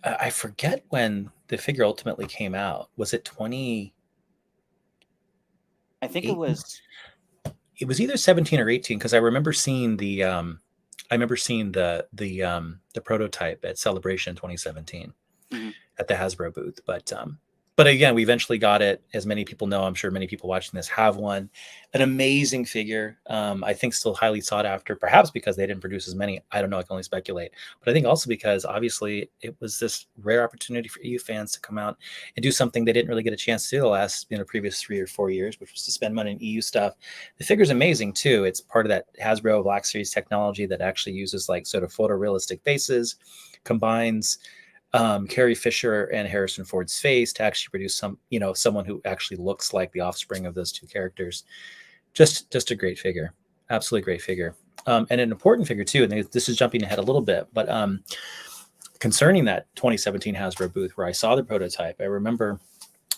I forget when the figure ultimately came out. Was it 2018? I think it was. It was either 17 or 18, because I remember seeing the prototype at Celebration 2017 Mhm. at the Hasbro booth. But again, we eventually got it. As many people know, I'm sure many people watching this have one. An amazing figure. I think still highly sought after, perhaps because they didn't produce as many. I don't know. I can only speculate. But I think also because obviously it was this rare opportunity for EU fans to come out and do something they didn't really get a chance to do the last, previous 3 or 4 years, which was to spend money in EU stuff. The figure's amazing too. It's part of that Hasbro Black Series technology that actually uses like sort of photorealistic faces, combines Carrie Fisher and Harrison Ford's face to actually produce someone who actually looks like the offspring of those two characters. Just a great figure, absolutely great figure, and an important figure too. And this is jumping ahead a little bit, but concerning that 2017 Hasbro booth where I saw the prototype, I remember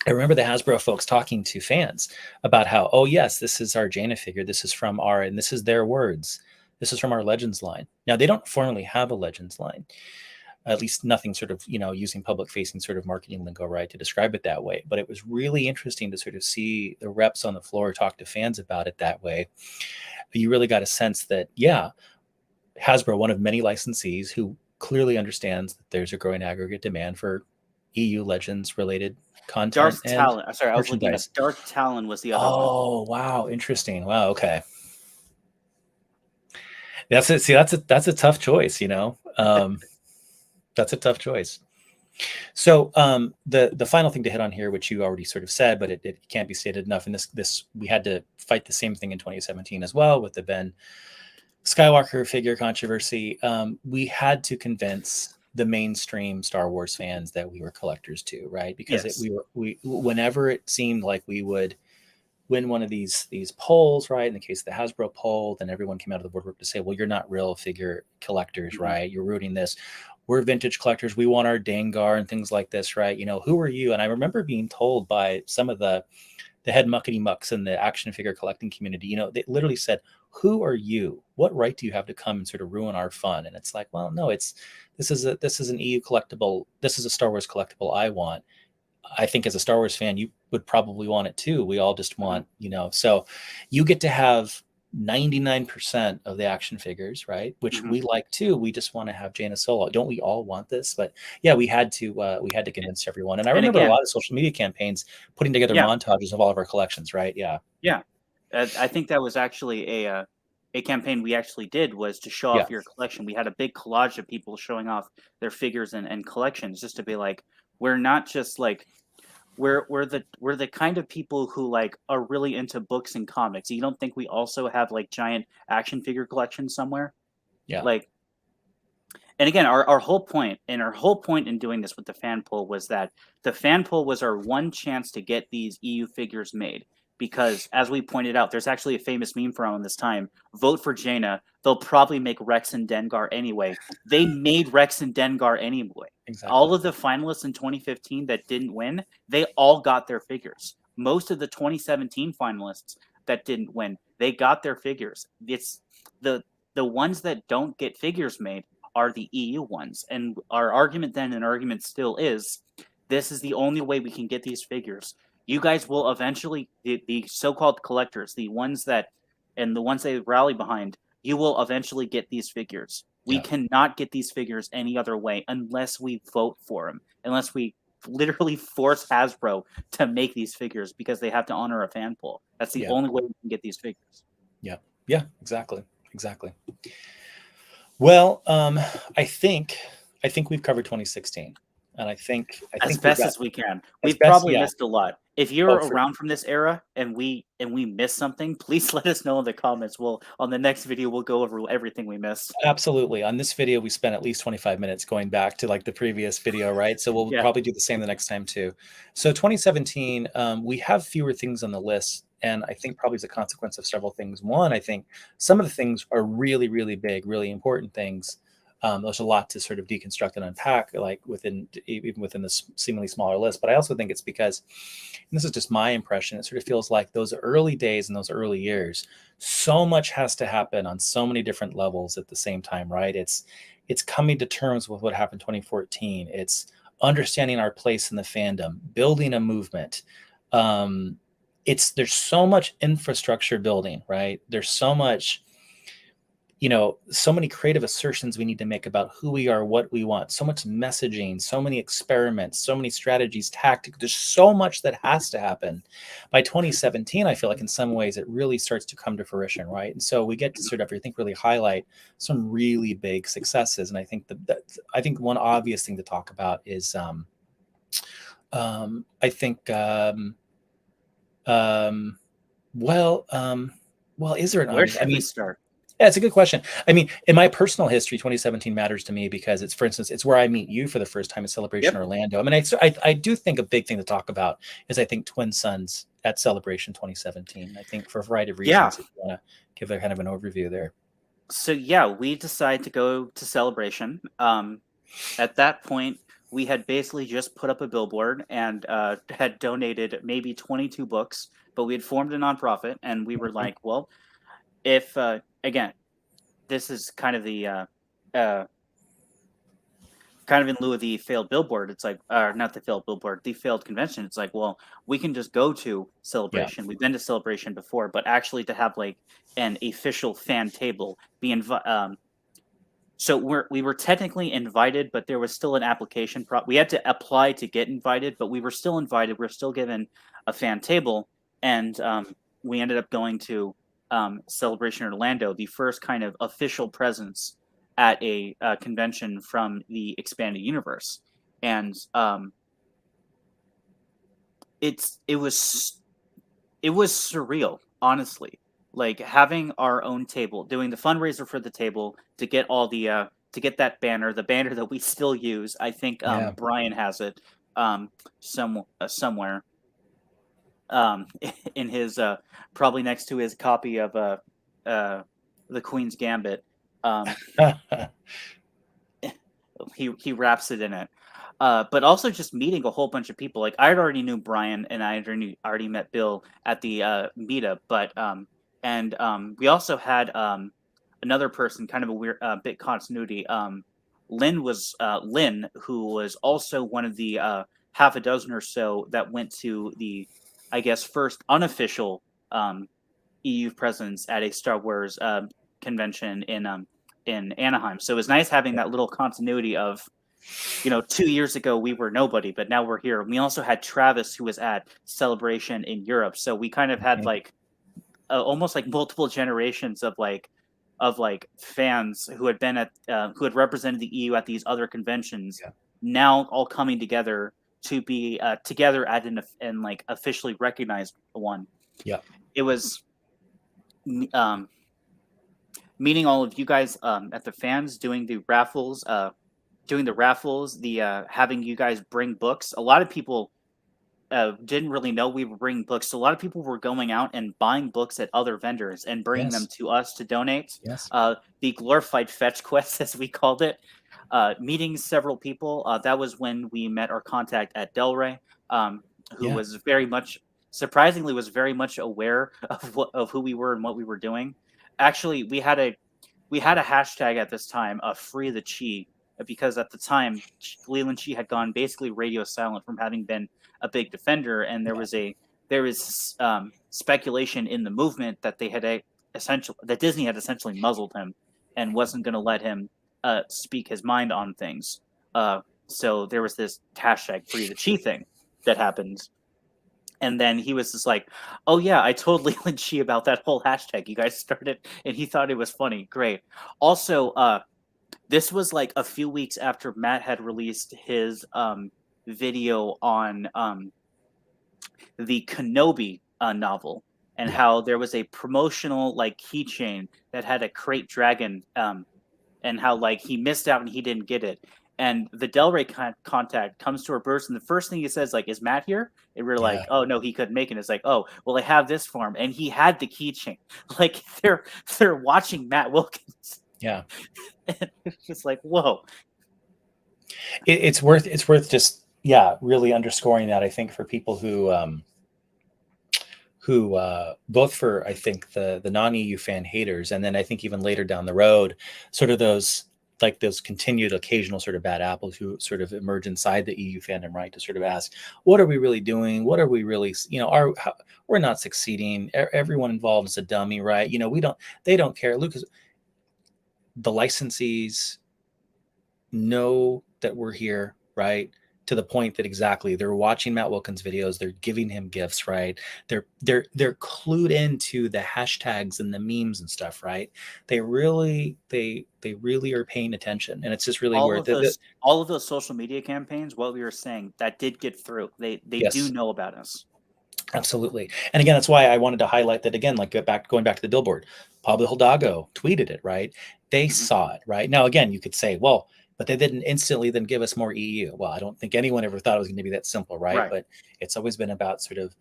the Hasbro folks talking to fans about how, oh yes, this is our Jaina figure. This is and this is their words. This is from our Legends line. Now they don't formally have a Legends line, at least nothing sort of, using public facing sort of marketing lingo, right, to describe it that way. But it was really interesting to sort of see the reps on the floor talk to fans about it that way. You really got a sense that, yeah, Hasbro, one of many licensees who clearly understands that there's a growing aggregate demand for EU Legends related content Darth and Talon. Sorry, I was looking up. merchandise. Darth Talon was the other one. Oh, wow. Interesting. Wow. Okay. That's it. See, that's a tough choice, that's a tough choice. So the final thing to hit on here, which you already sort of said, but it can't be stated enough. And this we had to fight the same thing in 2017 as well with the Ben Skywalker figure controversy. We had to convince the mainstream Star Wars fans that we were collectors too, right? Because Yes. whenever it seemed like we would win one of these polls, right? In the case of the Hasbro poll, then everyone came out of the woodwork to say, well, you're not real figure collectors, Mhm. right? You're rooting this. We're vintage collectors. We want our Dengar and things like this, right? Who are you? And I remember being told by some of the head muckety mucks in the action figure collecting community, they literally said, who are you? What right do you have to come and sort of ruin our fun? And it's like, well, no, this is an EU collectible. This is a Star Wars collectible I want. I think as a Star Wars fan, you would probably want it too. We all just want, so you get to have 99% of the action figures, right? Which Mhm. we like too. We just want to have Jaina Solo. Don't we all want this? But yeah, we had to convince everyone. And I And remember a again, lot of social media campaigns putting together yeah, montages of all of our collections, right? Yeah. yeah. I think that was actually a campaign we actually did, was to show Yeah. off your collection. We had a big collage of people showing off their figures and collections, just to be like, we're not just like, we're the kind of people who like are really into books and comics. You don't think we also have like giant action figure collections somewhere? Yeah. Like, And again, our whole point, in doing this with the fan poll was that the fan poll was our one chance to get these EU figures made. Because as we pointed out, there's actually a famous meme from around this time. Vote for Jaina. They'll probably make Rex and Dengar anyway. They made Rex and Dengar anyway. Exactly. All of the finalists in 2015 that didn't win, they all got their figures. Most of the 2017 finalists that didn't win, they got their figures. It's the ones that don't get figures made are the EU ones. And our argument then, and argument still is, this is the only way we can get these figures. You guys will eventually, the so-called collectors, the ones that, and the ones they rally behind, you will eventually get these figures. We Yeah. cannot get these figures any other way unless we vote for them, unless we literally force Hasbro to make these figures because they have to honor a fan poll. That's the Yeah. only way we can get these figures. Yeah. Yeah. Exactly. Exactly. Well, I think we've covered 2016, and I think As we've best got as we can. as We've best. probably Yeah. missed a lot. If you're Oh, for around from this era and we miss something, please let us know in the comments. On the next video we'll go over everything we missed. Absolutely. On this video, we spent at least 25 minutes going back to like the previous video, right? So we'll Yeah. probably do the same the next time too. So 2017, we have fewer things on the list, and I think probably as a consequence of several things. One, I think some of the things are really, really big, really important things. There's a lot to sort of deconstruct and unpack, like even within this seemingly smaller list. But I also think it's because, and this is just my impression, it sort of feels like those early days and those early years, so much has to happen on so many different levels at the same time, right? It's coming to terms with what happened in 2014. It's understanding our place in the fandom, building a movement. There's so much infrastructure building, right? There's so much, so many creative assertions we need to make about who we are, what we want, so much messaging, so many experiments, so many strategies, tactics. There's so much that has to happen. By 2017, I feel like in some ways it really starts to come to fruition, right? And so we get to sort of, I think, really highlight some really big successes. And I think I think one obvious thing to talk about is, I think, well, is there an Where obvious? I should we mean, start? yeah, it's a good question. I mean, in my personal history, 2017 matters to me because it's, for instance, it's where I meet you for the first time at Celebration Yep. Orlando. I mean, I do think a big thing to talk about is, I think, Twin Suns at Celebration 2017. I think for a variety of Yeah. reasons, if you want to give a kind of an overview there. So yeah, we decided to go to Celebration. At that point, we had basically just put up a billboard and had donated maybe 22 books, but we had formed a nonprofit, and we were like, well, if again, this is kind of the kind of in lieu of the failed billboard. It's like, not the failed billboard, the failed convention. It's like, well, we can just go to Yeah. Celebration. We've been to Celebration before, but actually to have like an official fan table be so we were technically invited, but there was still an application. We had to apply to get invited, but we were still invited. We are still given a fan table, and we ended up going to Celebration Orlando, the first kind of official presence at a convention from the expanded universe, and it was surreal, honestly. Like having our own table, doing the fundraiser for the table to get all the to get that banner, the banner that we still use. I think Yeah. Brian has it somewhere in his probably next to his copy of the Queen's Gambit. He wraps it in it. But also just meeting a whole bunch of people. Like I already knew Brian, and I already met Bill at the meetup. But we also had another person, kind of a weird bit continuity. Lynn, who was also one of the half a dozen or so that went to the, I guess, first unofficial EU presence at a Star Wars convention in Anaheim. So it was nice having that little continuity of, 2 years ago we were nobody, but now we're here. We also had Travis, who was at Celebration in Europe. So we kind of had like almost like multiple generations of fans who had been at who had represented the EU at these other conventions, now all coming together to be together at an like officially recognized one. Yeah. It was meeting all of you guys at the fans, doing the raffles, having you guys bring books. A lot of people didn't really know we were bringing books. So a lot of people were going out and buying books at other vendors and bringing them Yes. to us to donate. Yes. The glorified fetch quest, as we called it. Meeting several people. That was when we met our contact at Delray, who Yeah. was surprisingly, was very much aware of who we were and what we were doing. Actually, we had a hashtag at this time, free the Chi, because at the time Leland Chi had gone basically radio silent from having been a big defender, and there was speculation in the movement that Disney had essentially muzzled him and wasn't going to let him speak his mind on things. So there was this hashtag free the Chi thing that happened. And then he was just like, "Oh yeah, I told Leland Chi about that whole hashtag you guys started, and he thought it was funny. Great." Also, this was like a few weeks after Matt had released his video on the Kenobi novel, and Yeah. how there was a promotional like keychain that had a crate dragon, and how like he missed out and he didn't get it. And the Delray contact comes to our burst, and the first thing he says, like, "Is Matt here?" And we're like, Yeah. "Oh no, he couldn't make it." It's like, "Oh well, I have this for him," and he had the keychain. Like they're watching Matt Wilkins. Yeah. And it's just like, whoa. It's worth just, yeah, really underscoring that, I think, for people who both for, I think, the non-EU fan haters, and then I think even later down the road, sort of those continued occasional sort of bad apples who sort of emerge inside the EU fandom, right? To sort of ask, what are we really doing? What are we really, we're not succeeding. Everyone involved is a dummy, right? They don't care. Lucas, the licensees know that we're here, right? To the point that exactly they're watching Matt Wilkins videos, they're giving him gifts, right? They're clued into the hashtags and the memes and stuff, right? They really are paying attention, and it's just really all where of those all of those social media campaigns, what we were saying, that did get through. They do yes, know about us. absolutely. And again, that's why I wanted to highlight that again, like going back to the billboard. Pablo Hidalgo tweeted it, right? They Mhm. saw it, right? Now, again, you could say, well, but they didn't instantly then give us more EU. Well, I don't think anyone ever thought it was going to be that simple, right? Right, But it's always been about sort of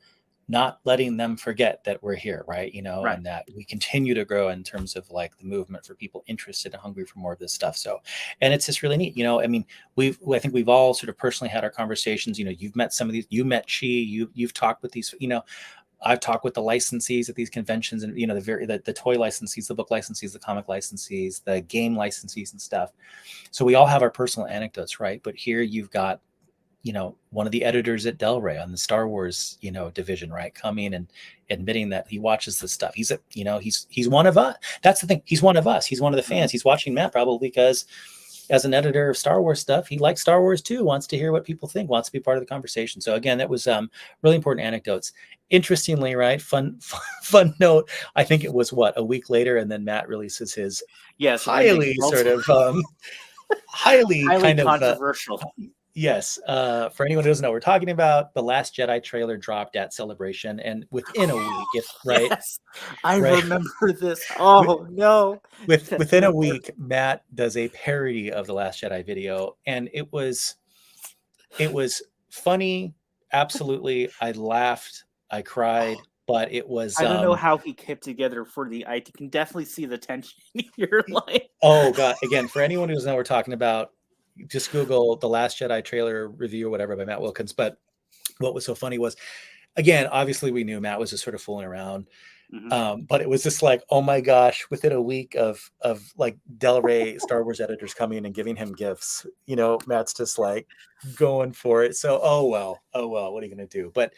not letting them forget that we're here, right? right. And that we continue to grow in terms of like the movement for people interested and hungry for more of this stuff. So, and it's just really neat. I mean, I think we've all sort of personally had our conversations. You've met some of these. You met Chi. You've talked with these. I've talked with the licensees at these conventions, and the toy licensees, the book licensees, the comic licensees, the game licensees, and stuff. So we all have our personal anecdotes, right? But here you've got one of the editors at Delray on the Star Wars, division, right? Coming and admitting that he watches this stuff. He's one of us. That's the thing. He's one of us. He's one of the fans. Mhm. He's watching Matt probably because as an editor of Star Wars stuff, he likes Star Wars too, wants to hear what people think, wants to be part of the conversation. So again, that was really important anecdotes. Interestingly, right? Fun note. I think it was a week later, and then Matt releases his Yes, when the highly girls sort of highly highly kind of controversial. yes. For anyone who doesn't know, we're talking about the Last Jedi trailer dropped at Celebration, and within a week, right, Yes, I right, remember this. Oh no. within a week, Matt does a parody of the Last Jedi video, and it was funny. Absolutely, I laughed, I cried, but it was I don't know how he kept together for I can definitely see the tension in your life. oh god. Again, for anyone who doesn't know, what we're talking about, just Google the Last Jedi trailer review or whatever by Matt Wilkins. But what was so funny was, again, obviously we knew Matt was just sort of fooling around. Mhm. But it was just like, oh my gosh, within a week of like Del Rey Star Wars editors coming and giving him gifts, Matt's just like going for it. So, oh well, what are you gonna do? But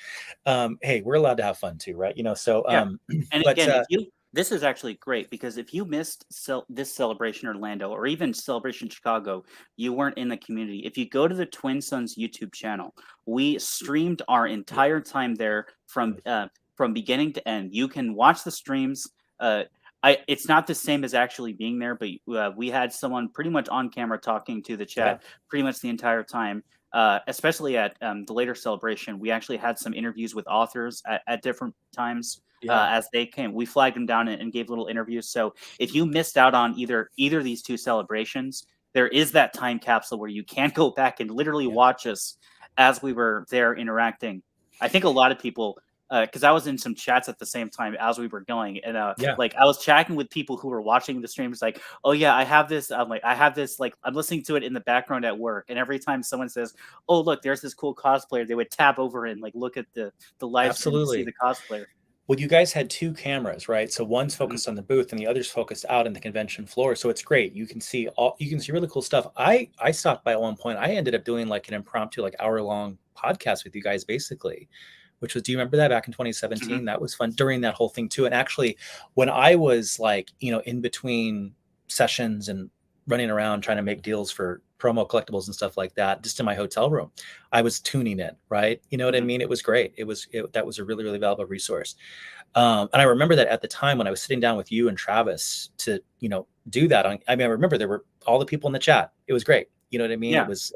hey, we're allowed to have fun too, right? So Yeah. And but again, if you this is actually great because if you missed this Celebration Orlando or even Celebration Chicago, you weren't in the community. If you go to the Twin Sons YouTube channel, we streamed our entire time there from beginning to end. You can watch the streams. It's not the same as actually being there, but we had someone pretty much on camera talking to the yeah, chat pretty much the entire time. Especially at the later celebration, we actually had some interviews with authors at different times. Yeah. as they came. We flagged them down and gave little interviews. So if you missed out on either of these two celebrations, there is that time capsule where you can go back and literally Yeah. watch us as we were there interacting. I think a lot of people, because I was in some chats at the same time as we were going, and Yeah. like I was chatting with people who were watching the stream. It's like, oh yeah, I have this. I'm like, I have this. Like, I'm listening to it in the background at work, and every time someone says, "Oh look, there's this cool cosplayer," they would tab over and like look at the live stream to see Absolutely. the cosplayer. Well, you guys had two cameras, right? So one's Mhm. focused on the booth and the other's focused out in the convention floor. So it's great. You can see really cool stuff. I stopped by at one point. I ended up doing like an impromptu, like hour-long podcast with you guys, basically, which was, do you remember that back in 2017? Mhm. That was fun during that whole thing too. And actually, when I was like, in between sessions and running around trying to make deals for promo collectibles and stuff like that, just in my hotel room, I was tuning in, right? You know what I Mhm. mean? It was great. That was a really, really valuable resource. And I remember that at the time when I was sitting down with you and Travis to, do that. I mean, I remember there were all the people in the chat. It was great. You know what I mean? It Yeah. was,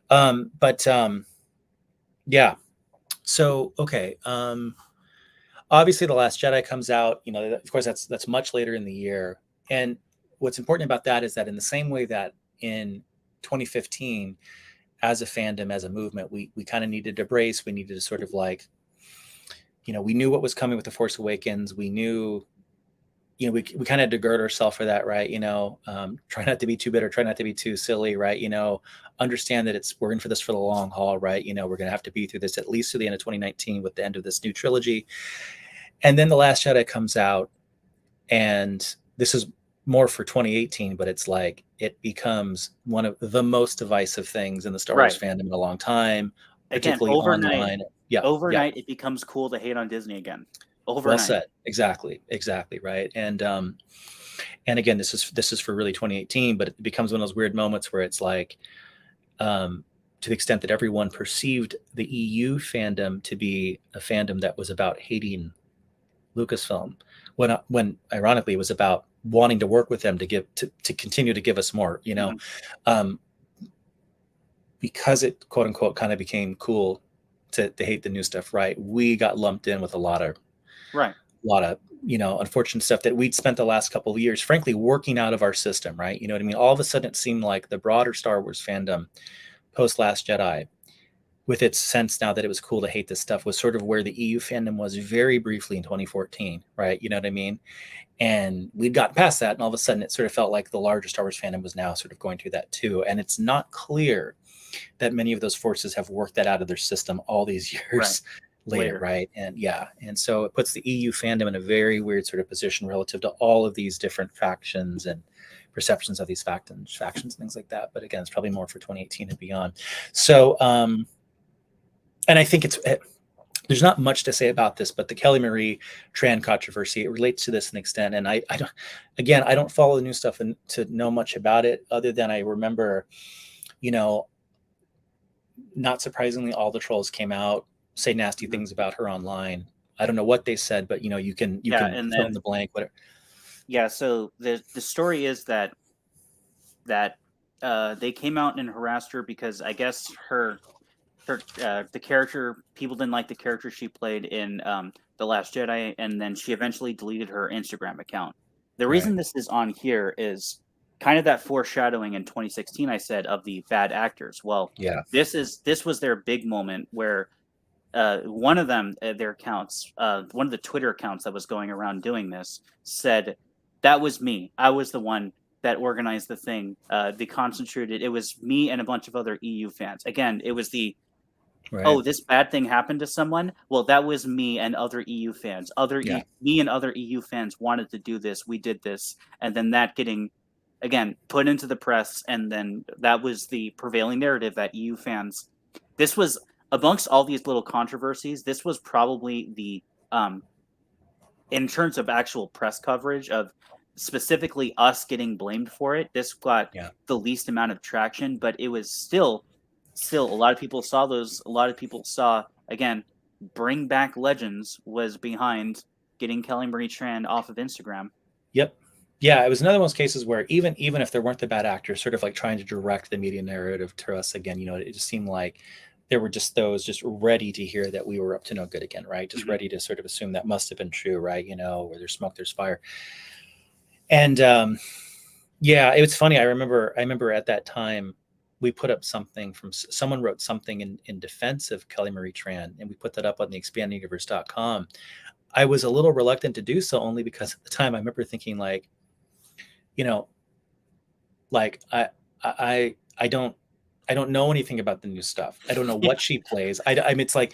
but yeah. So, okay. Obviously the Last Jedi comes out, of course that's much later in the year. And what's important about that is that in the same way that in 2015, as a fandom, as a movement, we kind of needed to brace. We needed to sort of like, we knew what was coming with the Force Awakens. We knew, we kind of had to gird ourselves for that, right? Try not to be too bitter, try not to be too silly, right? Understand that we're in for this for the long haul, right? We're going to have to be through this at least to the end of 2019 with the end of this new trilogy. And then The Last Jedi comes out, and this is more for 2018, but it's like it becomes one of the most divisive things in the Star Wars Right. fandom in a long time, Again, particularly overnight, online. Yeah, yeah. it becomes cool to hate on Disney again. Well Overnight. said. Exactly, right. And again, this is for really 2018, but it becomes one of those weird moments where it's like, to the extent that everyone perceived the EU fandom to be a fandom that was about hating Lucasfilm, when ironically it was about wanting to work with them to continue to give us more, Mhm. um, because it quote unquote kind of became cool to hate the new stuff, right? We got lumped in with a Right. lot of unfortunate stuff that we'd spent the last couple of years frankly working out of our system, right? You know what I mean? All of a sudden it seemed like the broader Star Wars fandom post Last Jedi, with its sense now that it was cool to hate this stuff, was sort of where the EU fandom was very briefly in 2014, right? You know what I mean? And we'd gotten past that, and all of a sudden it sort of felt like the larger Star Wars fandom was now sort of going through that too. And it's not clear that many of those forces have worked that out of their system all these Right. years later, right? And yeah, and so it puts the EU fandom in a very weird sort of position relative to all of these different factions and perceptions of these factions, things like that. But again, it's probably more for 2018 and beyond. So, and I think there's not much to say about this, but the Marie Tran controversy, it relates to this an extent. And I don't follow the new stuff and to know much about it, other than I remember, not surprisingly, all the trolls came out, say nasty Mhm. things about her online. I don't know what they said, but you can Yeah, and fill in then the blank. Whatever. yeah, so the story is that they came out and harassed her because I guess the character, people didn't like the character she played in The Last Jedi, and then she eventually deleted her Instagram account. The reason Right. this is on here is kind of that foreshadowing in 2016 I said of the bad actors. Well, Yeah. this was their big moment where one of them, their accounts, one of the Twitter accounts that was going around doing this said, "That was me. I was the one that organized the thing. They concentrated. It was me and a bunch of other EU fans. Again, it was the Right. oh, this bad thing happened to someone. Well, that was me and other EU fans. Yeah. Me and other EU fans wanted to do this. We did this, and then that getting again put into the press, and then that was the prevailing narrative that EU fans. This was amongst all these little controversies. This was probably the in terms of actual press coverage of specifically us getting blamed for it. This got Yeah. the least amount of traction, but it was still a lot of people saw those. A lot of people saw again. Bring Back Legends was behind getting Marie Tran off of Instagram. Yep. Yeah, it was another one of those cases where even if there weren't the bad actors, sort of like trying to direct the media narrative to us again, it just seemed like there were just those just ready to hear that we were up to no good again, right? Just Mhm. ready to sort of assume that must have been true, right? Where there's smoke, there's fire. And yeah, it was funny. I remember at that time we put up something from someone wrote something in defense of Kelly Marie Tran, and we put that up on the expandinguniverse.com. I was a little reluctant to do so only because at the time I remember thinking like, you know, like I don't know anything about the new stuff. I don't know Yeah. what she plays. I mean, it's like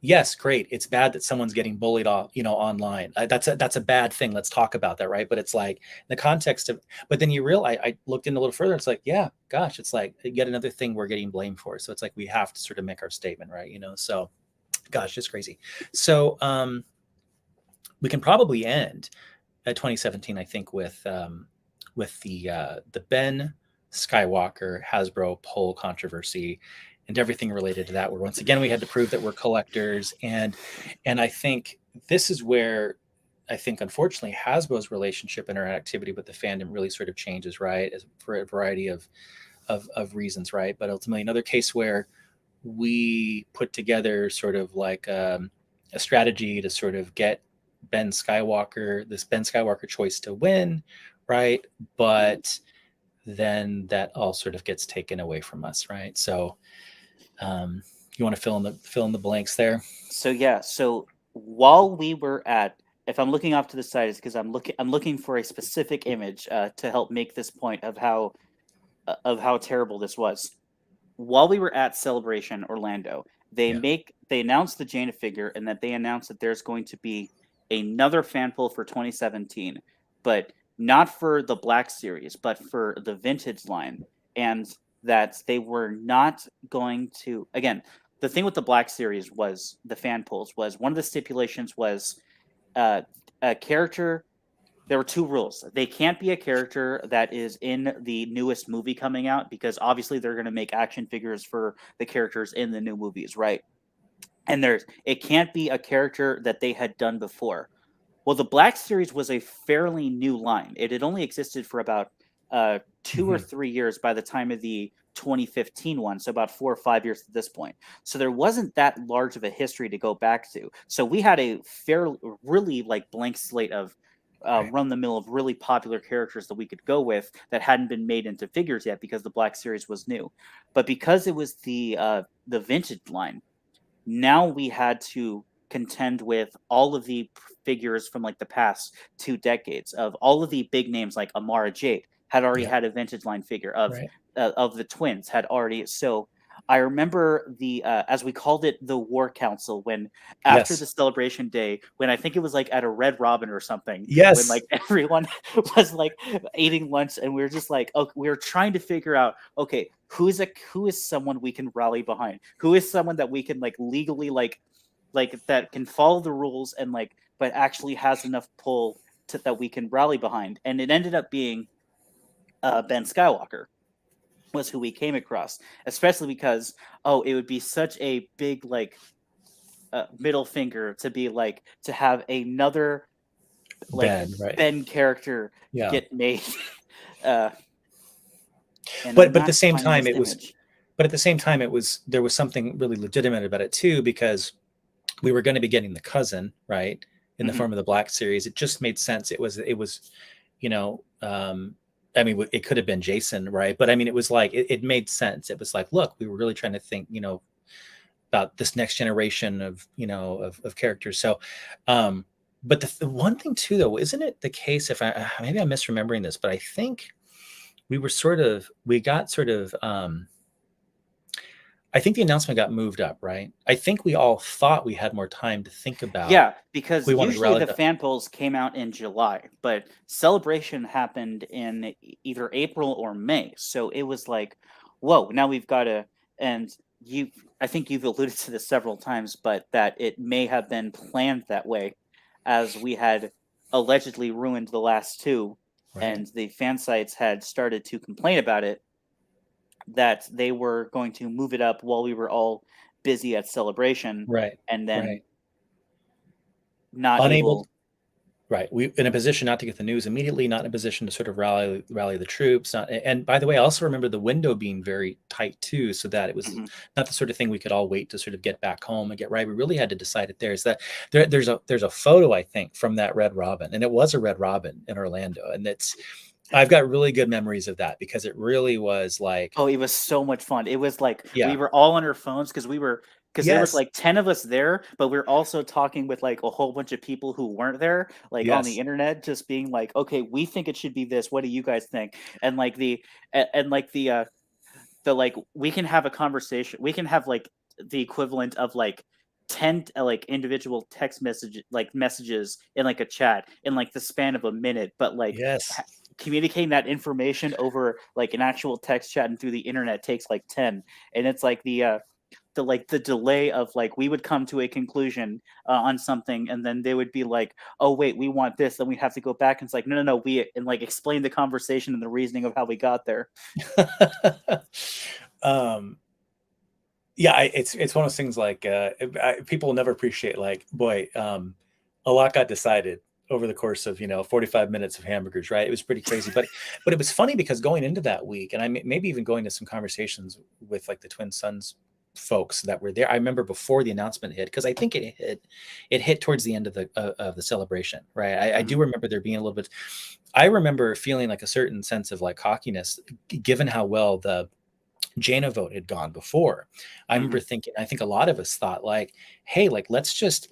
yes, great. It's bad that someone's getting bullied off, online. That's a bad thing. Let's talk about that, right? But it's like in the context of. But then you realize I looked in a little further. It's like yeah, gosh, it's like yet another thing we're getting blamed for. So it's like we have to sort of make our statement, right? So gosh, it's crazy. So we can probably end at 2017, I think, with the Ben Skywalker Hasbro poll controversy and everything related to that. Where once again we had to prove that we're collectors, and I think this is where I think unfortunately Hasbro's relationship and our activity with the fandom really sort of changes, right? For a variety of reasons, right? But ultimately, another case where we put together sort of like a strategy to sort of get this Ben Skywalker choice to win, right? But then that all sort of gets taken away from us, right? So you want to fill in the blanks there? So yeah, so while we were at, if I'm looking off to the side, it's because I'm looking for a specific image to help make this point of how terrible this was. While we were at Celebration Orlando, Yeah. they announced the Jaina figure, and that they announced that there's going to be another fan pull for 2017, but not for the Black Series, but for the Vintage line, and that they were not going to. Again, the thing with the Black Series was the fan pulls was one of the stipulations was uh, a character. There were two rules. They can't be a character that is in the newest movie coming out, because obviously they're going to make action figures for the characters in the new movies, right? And it can't be a character that they had done before. Well, the Black Series was a fairly new line. It had only existed for about 2 or 3 years by the time of the 2015 one, so about 4 or 5 years at this point. So there wasn't that large of a history to go back to. So we had a really like blank slate of Right. run the mill of really popular characters that we could go with that hadn't been made into figures yet because the Black Series was new. But because it was the vintage line, now we had to contend with all of the figures from like the past 2 decades of all of the big names like Amara Jade had already Yeah. had a vintage line figure Right. of the twins had already. So I remember the as we called it, the War Council, when after the Yes. celebration day, when I think it was like at a Red Robin or something, when Yes. like everyone was like eating lunch, and we were just like, okay, we were trying to figure out, okay, who is someone we can rally behind, who is someone that we can like legally like that can follow the rules and like but actually has enough pull that we can rally behind. And it ended up being Ben Skywalker was who we came across, especially because, oh, it would be such a big like middle finger to be like to have another like Ben. Right. Ben character Yeah. get made. uh and I'm But at the not same finding time, this it was. image. But at the same time, there was something really legitimate about it too, because we were going to be getting the cousin right in the Hmm. form of the Black Series. It just made sense. It was, you know, I mean, it could have been Jason, right? But I mean, it was like it made sense. It was like, look, we were really trying to think, about this next generation of characters. So, but the one thing too, though, isn't it the case? If I maybe I'm misremembering this, but I think we got sort of. I think the announcement got moved up, right? I think we all thought we had more time to think about Yeah, because we wanted to usually rally the the fan polls came out in July, but Celebration happened in either April or May. So it was like, whoa, now we've got to, and you, I think you've alluded to this several times, but that it may have been planned that way, as we had allegedly ruined the last two, right, and the fan sites had started to complain about it, that they were going to move it up while we were all busy at Celebration, right, and then right. not Unable, able. Right. We in a position not to get the news immediately, not in a position to sort of rally the troops. Not, and by the way, I also remember the window being very tight too, so that it was Mhm. not the sort of thing we could all wait to sort of get back home and get right. We really had to decide it there. Is that there's a photo I think from that Red Robin, and it was a Red Robin in Orlando, and it's I've got really good memories of that because it really was like, Oh, it was so much fun. It was like we yeah, were all on our phones because there was yes, like 10 of us there, but we are also talking with like a whole bunch of people who weren't there, like on the yes. internet, just being like, okay, we think it should be this. What do you guys think? And like and like the like we can have a conversation. We can have like the equivalent of like 10 like individual text messages in like a chat in like the span of a minute, but like Yes. communicating that information over like an actual text chat and through the internet takes like 10. And it's like the like the delay of like we would come to a conclusion on something, and then they would be like, oh wait, we want this, then we have to go back, and it's like no no no, we and like explain the conversation and the reasoning of how we got there. um, yeah, it's one of those things like people will never appreciate like boy, a lot got decided over the course of 45 minutes of hamburgers, right? It was pretty crazy, but it was funny because going into that week, and maybe even going to some conversations with like the Twin Sons folks that were there. I remember before the announcement hit because I think it hit towards the end of the celebration, right? I do Mhm. remember there being a little bit. I remember feeling like a certain sense of like cockiness, given how well the Jaina vote had gone before. I remember Mhm. thinking, I think a lot of us thought like, hey, like let's just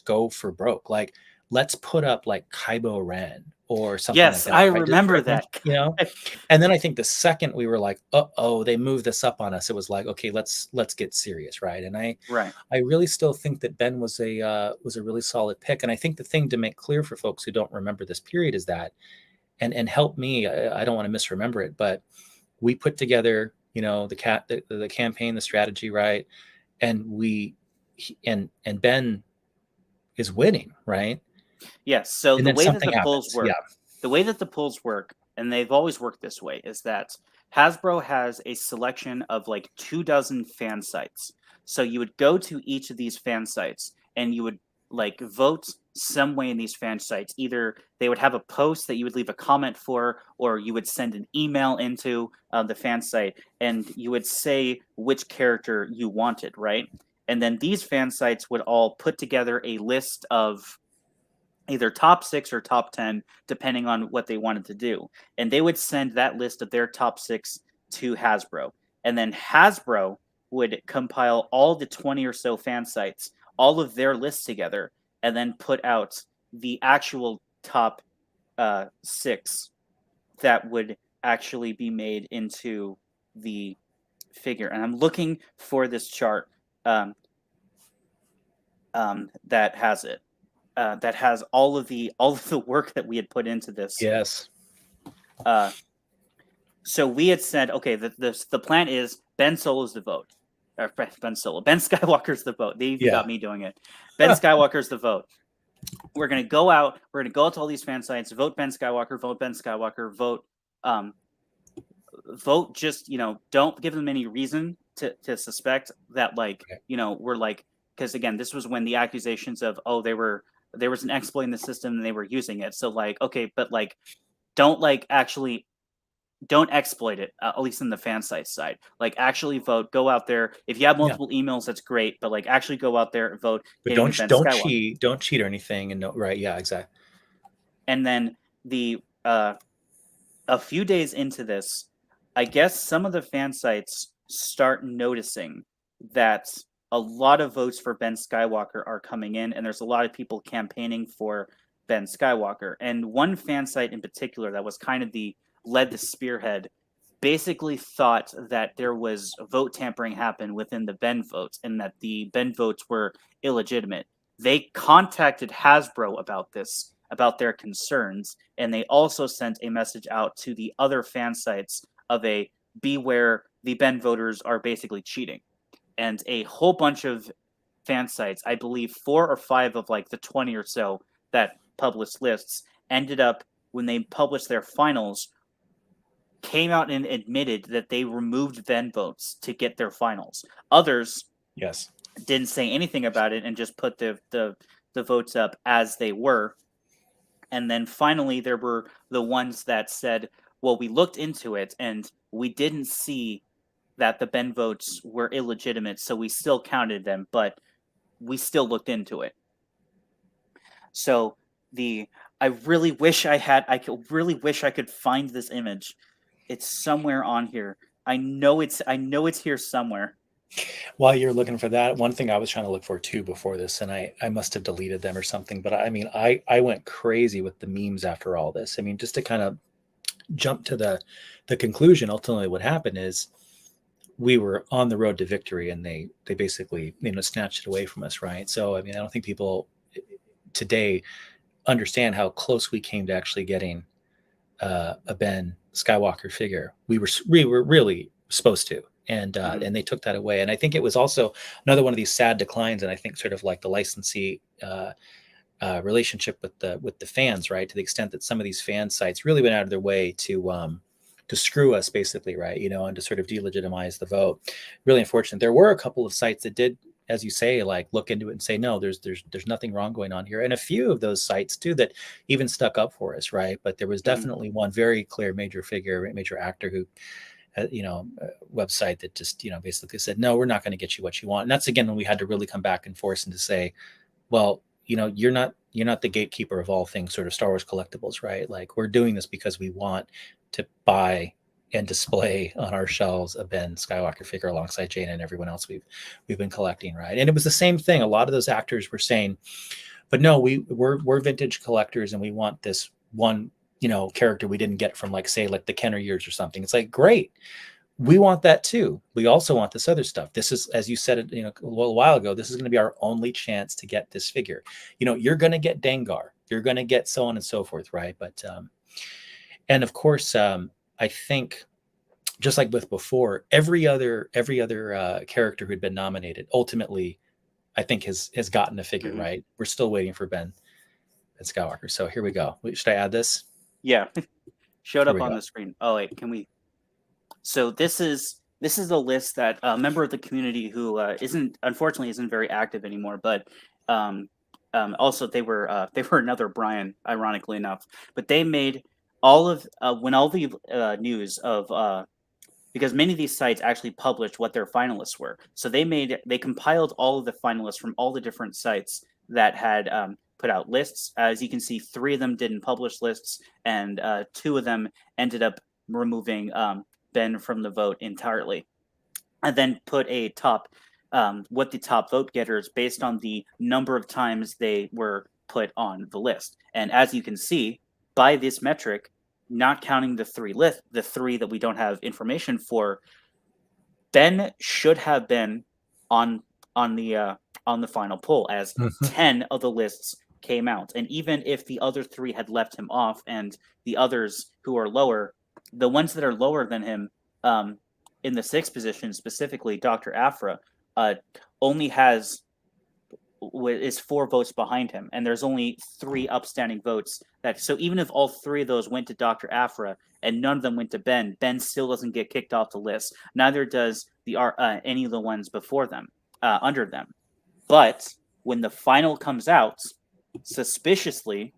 go for broke. Like let's put up like Kybo Ren or something like Yes, that, I right? Just for remember a bunch, that. And then I think the second we were like, uh-oh, they moved this up on us, it was like, okay, let's get serious, right? And I Right. I really still think that Ben was a really solid pick. And I think the thing to make clear for folks who don't remember this period is that, and help me, I don't want to misremember it, but we put together, the campaign, the strategy, right? And and Ben is winning, right? Yes. So And the then way that something the polls happens. Yeah. work, the way that the polls work, and they've always worked this way, is that Hasbro has a selection of like 2 dozen fan sites. So you would go to each of these fan sites and you would like vote some way in these fan sites. Either they would have a post that you would leave a comment for, or you would send an email into the fan site and you would say which character you wanted, right? And then these fan sites would all put together a list of either top 6 or top 10, depending on what they wanted to do. And they would send that list of their top 6 to Hasbro. And then Hasbro would compile all the 20 or so fan sites, all of their lists together, and then put out the actual top 6 that would actually be made into the figure. And I'm looking for this chart um, that has it. That has all of the work that we had put into this. Yes. Uh, so we had said, okay, the plan is Ben Solo's the vote. Or Ben Solo, Ben Skywalker's the vote. They even Yeah. got me doing it. Ben Skywalker's the vote. We're gonna go out. We're gonna go out to all these fan sites. Vote Ben Skywalker. Vote Ben Skywalker. Vote. Um, vote. Just don't give them any reason to suspect that Okay. we're like, because again, this was when the accusations of there was an exploit in the system and they were using it. So like, okay, but like don't like actually don't exploit it, at least in the fan site side. Like actually vote, go out there. If you have Yeah. multiple emails, that's great, but like actually go out there and vote, But getting the Ben Skywalker. don't cheat or anything. And no, right. Yeah, exactly. And then the a few days into this, I guess some of the fan sites start noticing that a lot of votes for Ben Skywalker are coming in, and there's a lot of people campaigning for Ben Skywalker. And one fan site in particular that was kind of the spearhead basically thought that there was vote tampering happen within the Ben votes and that the Ben votes were illegitimate. They contacted Hasbro about this, about their concerns, and they also sent a message out to the other fan sites of a beware, the Ben voters are basically cheating. And a whole bunch of fan sites, I believe 4 or 5 of like the 20 or so that published lists, ended up when they published their finals came out and admitted that they removed Ben votes to get their finals. Others Yes. didn't say anything about it and just put the votes up as they were. And then finally, there were the ones that said, well, we looked into it and we didn't see that the Ben votes were illegitimate, so we still counted them, but we still looked into it. So I really wish really wish I could find this image. It's somewhere on here. I know it's here somewhere. While you're looking for that, one thing I was trying to look for too before this, and I must have deleted them or something, but I mean, I went crazy with the memes after all this. I mean, just to kind of jump to the conclusion, ultimately what happened is we were on the road to victory, and they basically, snatched it away from us, right? So I mean, I don't think people today understand how close we came to actually getting a Ben Skywalker figure. We were really supposed to, and they took that away. And I think it was also another one of these sad declines. And I think sort of like the licensee relationship with the fans, right? To the extent that some of these fan sites really went out of their way to screw us, basically, right? And to sort of delegitimize the vote. Really unfortunate. There were a couple of sites that did, as you say, like look into it and say, no, there's nothing wrong going on here. And a few of those sites too that even stuck up for us, right? But there was definitely one very clear major actor who, website that just, basically said, no, we're not going to get you what you want. And that's again when we had to really come back and force and to say, well, you're not the gatekeeper of all things sort of Star Wars collectibles, right? Like we're doing this because we want to buy and display on our shelves a Ben Skywalker figure alongside Jaina and everyone else we've been collecting, right? And it was the same thing. A lot of those actors were saying, but no, we're vintage collectors and we want this one, character we didn't get from like the Kenner years or something. It's like, great. We want that too. We also want this other stuff. This is, as you said, a little while ago, this is going to be our only chance to get this figure. You're going to get Dengar. You're going to get so on and so forth, right? But, and of course, I think just like with before, every other character who'd been nominated ultimately, I think has gotten a figure, right? We're still waiting for Ben Skywalker. So here we go. Should I add this? Yeah, showed up on the screen. Oh wait, can we? So this is a list that a member of the community who unfortunately isn't very active anymore, but also they were another Brian, ironically enough, but they made all of when all the news of because many of these sites actually published what their finalists were. So they compiled all of the finalists from all the different sites that had put out lists. As you can see, 3 of them didn't publish lists, and 2 of them ended up removing Ben from the vote entirely, and then put a top what the top vote getters based on the number of times they were put on the list. And as you can see, by this metric, not counting the 3 that we don't have information for, Ben should have been on the final poll, as 10 of the lists came out. And even if the other 3 had left him off, and the others who are lower, the ones that are lower than him, in the 6th position specifically, Dr. Afra only is 4 votes behind him, and there's only 3 upstanding votes. So even if all 3 of those went to Dr. Afra and none of them went to Ben, Ben still doesn't get kicked off the list. Neither does any of the ones before them, under them. But when the final comes out, suspiciously,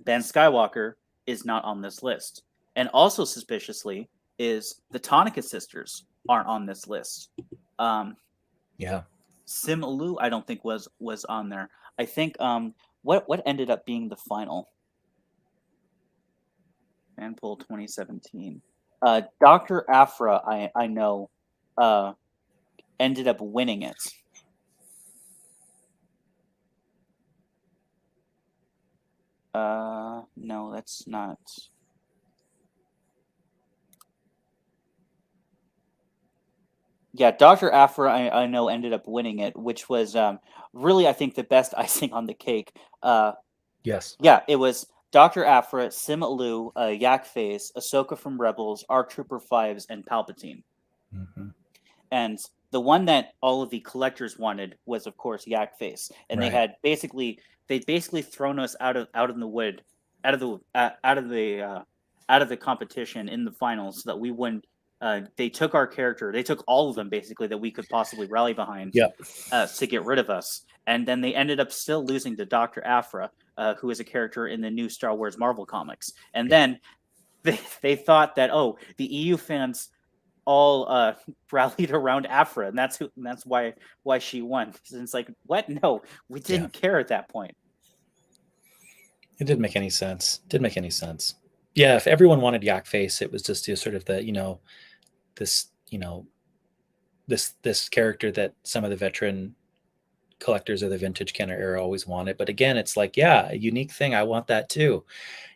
Ben Skywalker is not on this list, and also suspiciously is the Tonica sisters aren't on this list. Yeah. Sim Lu, I don't think was on there. I think what ended up being the final fan poll 2017. Dr. Afra, I know, ended up winning it. No, that's not. Yeah, Dr. Afra, I know, ended up winning it, which was really, I think, the best icing on the cake. Yes. Yeah, it was Dr. Afra, Sim Lu, Yak Face, Ahsoka from Rebels, ARC Trooper 5s, and Palpatine. And the one that all of the collectors wanted was, of course, Yak Face, and they had basically thrown us out of the competition in the finals, so that we wouldn't. They took our character. They took all of them basically that we could possibly rally behind. To get rid of us, and then they ended up still losing to Dr. Afra. who is a character in the new Star Wars Marvel comics. And then they thought that, oh, the EU fans all rallied around Afra, and that's why she won. And it's like, what? No, we didn't care at that point. It didn't make any sense. Didn't make any sense. Yeah, if everyone wanted Yak Face, it was just sort of the, this, this character that some of the veteran collectors of the vintage Kenner era always wanted. But again, it's like, yeah, a unique thing. I want that too.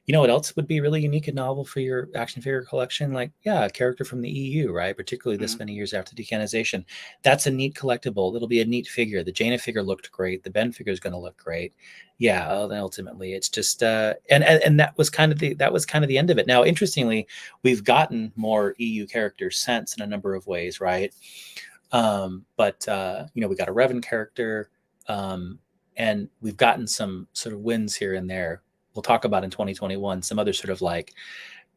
You know what else would be really unique and novel for your action figure collection? Like, yeah, a character from the EU, right? Particularly this many years after decanonization. That's a neat collectible. It'll be a neat figure. The Jaina figure looked great. The Ben figure is going to look great. Yeah, ultimately, it's just and that was kind of the end of it. Now, interestingly, we've gotten more EU characters since in a number of ways, right? But we got a Revan character, and we've gotten some sort of wins here and there. We'll talk about in 2021 some other sort of like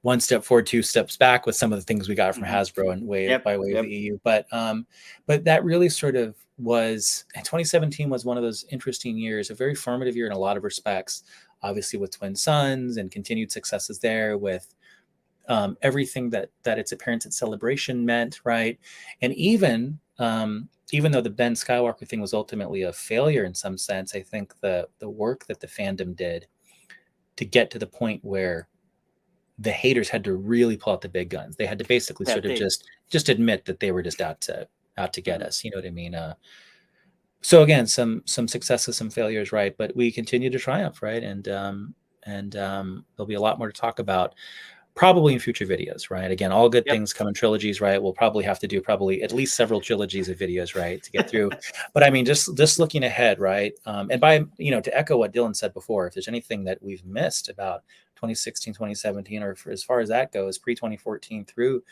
one step forward, two steps back with some of the things we got from Hasbro and by way of the EU. But that really sort of was, and 2017 was one of those interesting years, a very formative year in a lot of respects. Obviously, with Twin Suns and continued successes there, with everything that its appearance at Celebration meant, right? And even though the Ben Skywalker thing was ultimately a failure in some sense, I think the work that the fandom did to get to the point where the haters had to really pull out the big guns. They had to basically just admit that they were just out to get us. You know what I mean? So again, some successes, some failures, right? But we continue to triumph, right? And there'll be a lot more to talk about, probably in future videos, right? Again, all good things come in trilogies, right? We'll probably have to do at least several trilogies of videos, right, to get through. But I mean, just looking ahead, right? And by, to echo what Dylan said before, if there's anything that we've missed about 2016, 2017, or as far as that goes, pre-2014 through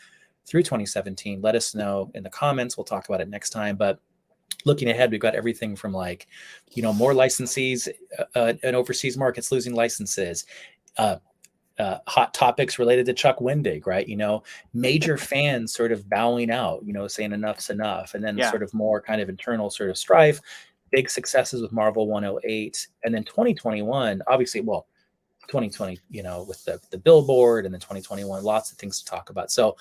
2017, let us know in the comments. We'll talk about it next time. But looking ahead, we've got everything from like, more licensees and overseas markets losing licenses, hot topics related to Chuck Wendig, right? Major fans sort of bowing out, saying enough's enough. And then sort of more kind of internal sort of strife, big successes with Marvel 108. And then 2021, obviously, 2020, with the Billboard, and then 2021, lots of things to talk about. So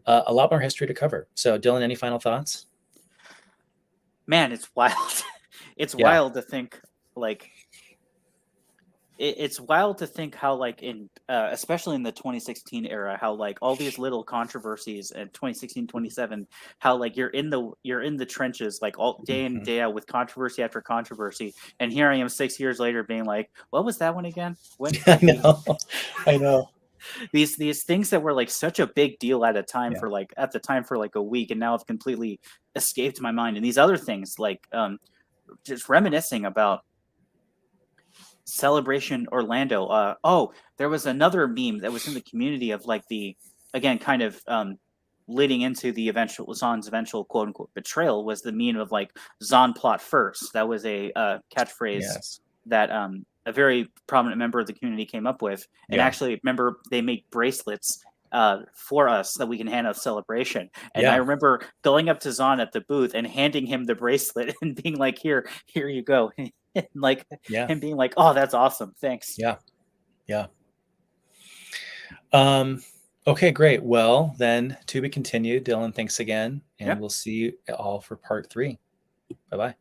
a lot more history to cover. So Dylan, any final thoughts? Man, it's wild. It's wild to think like, it's wild to think how like in especially in the 2016 era, how like all these little controversies in 2016 27, how like you're in the trenches like all day in day out with controversy after controversy, and here I am 6 years later being like, what was that one again? I know these things that were like such a big deal at the time for like a week, and now have completely escaped my mind. And these other things like just reminiscing about Celebration Orlando. There was another meme that was in the community of like again kind of leading into the Zahn's eventual quote unquote betrayal, was the meme of like Zahn plot first. That was a catchphrase that a very prominent member of the community came up with. And actually, remember, they make bracelets for us that we can hand out Celebration. And I remember going up to Zahn at the booth and handing him the bracelet and being like, here you go. Like him being like, oh, that's awesome, thanks. Okay, great. Well, then, to be continued. Dylan, thanks again, and we'll see you all for part 3. Bye-bye.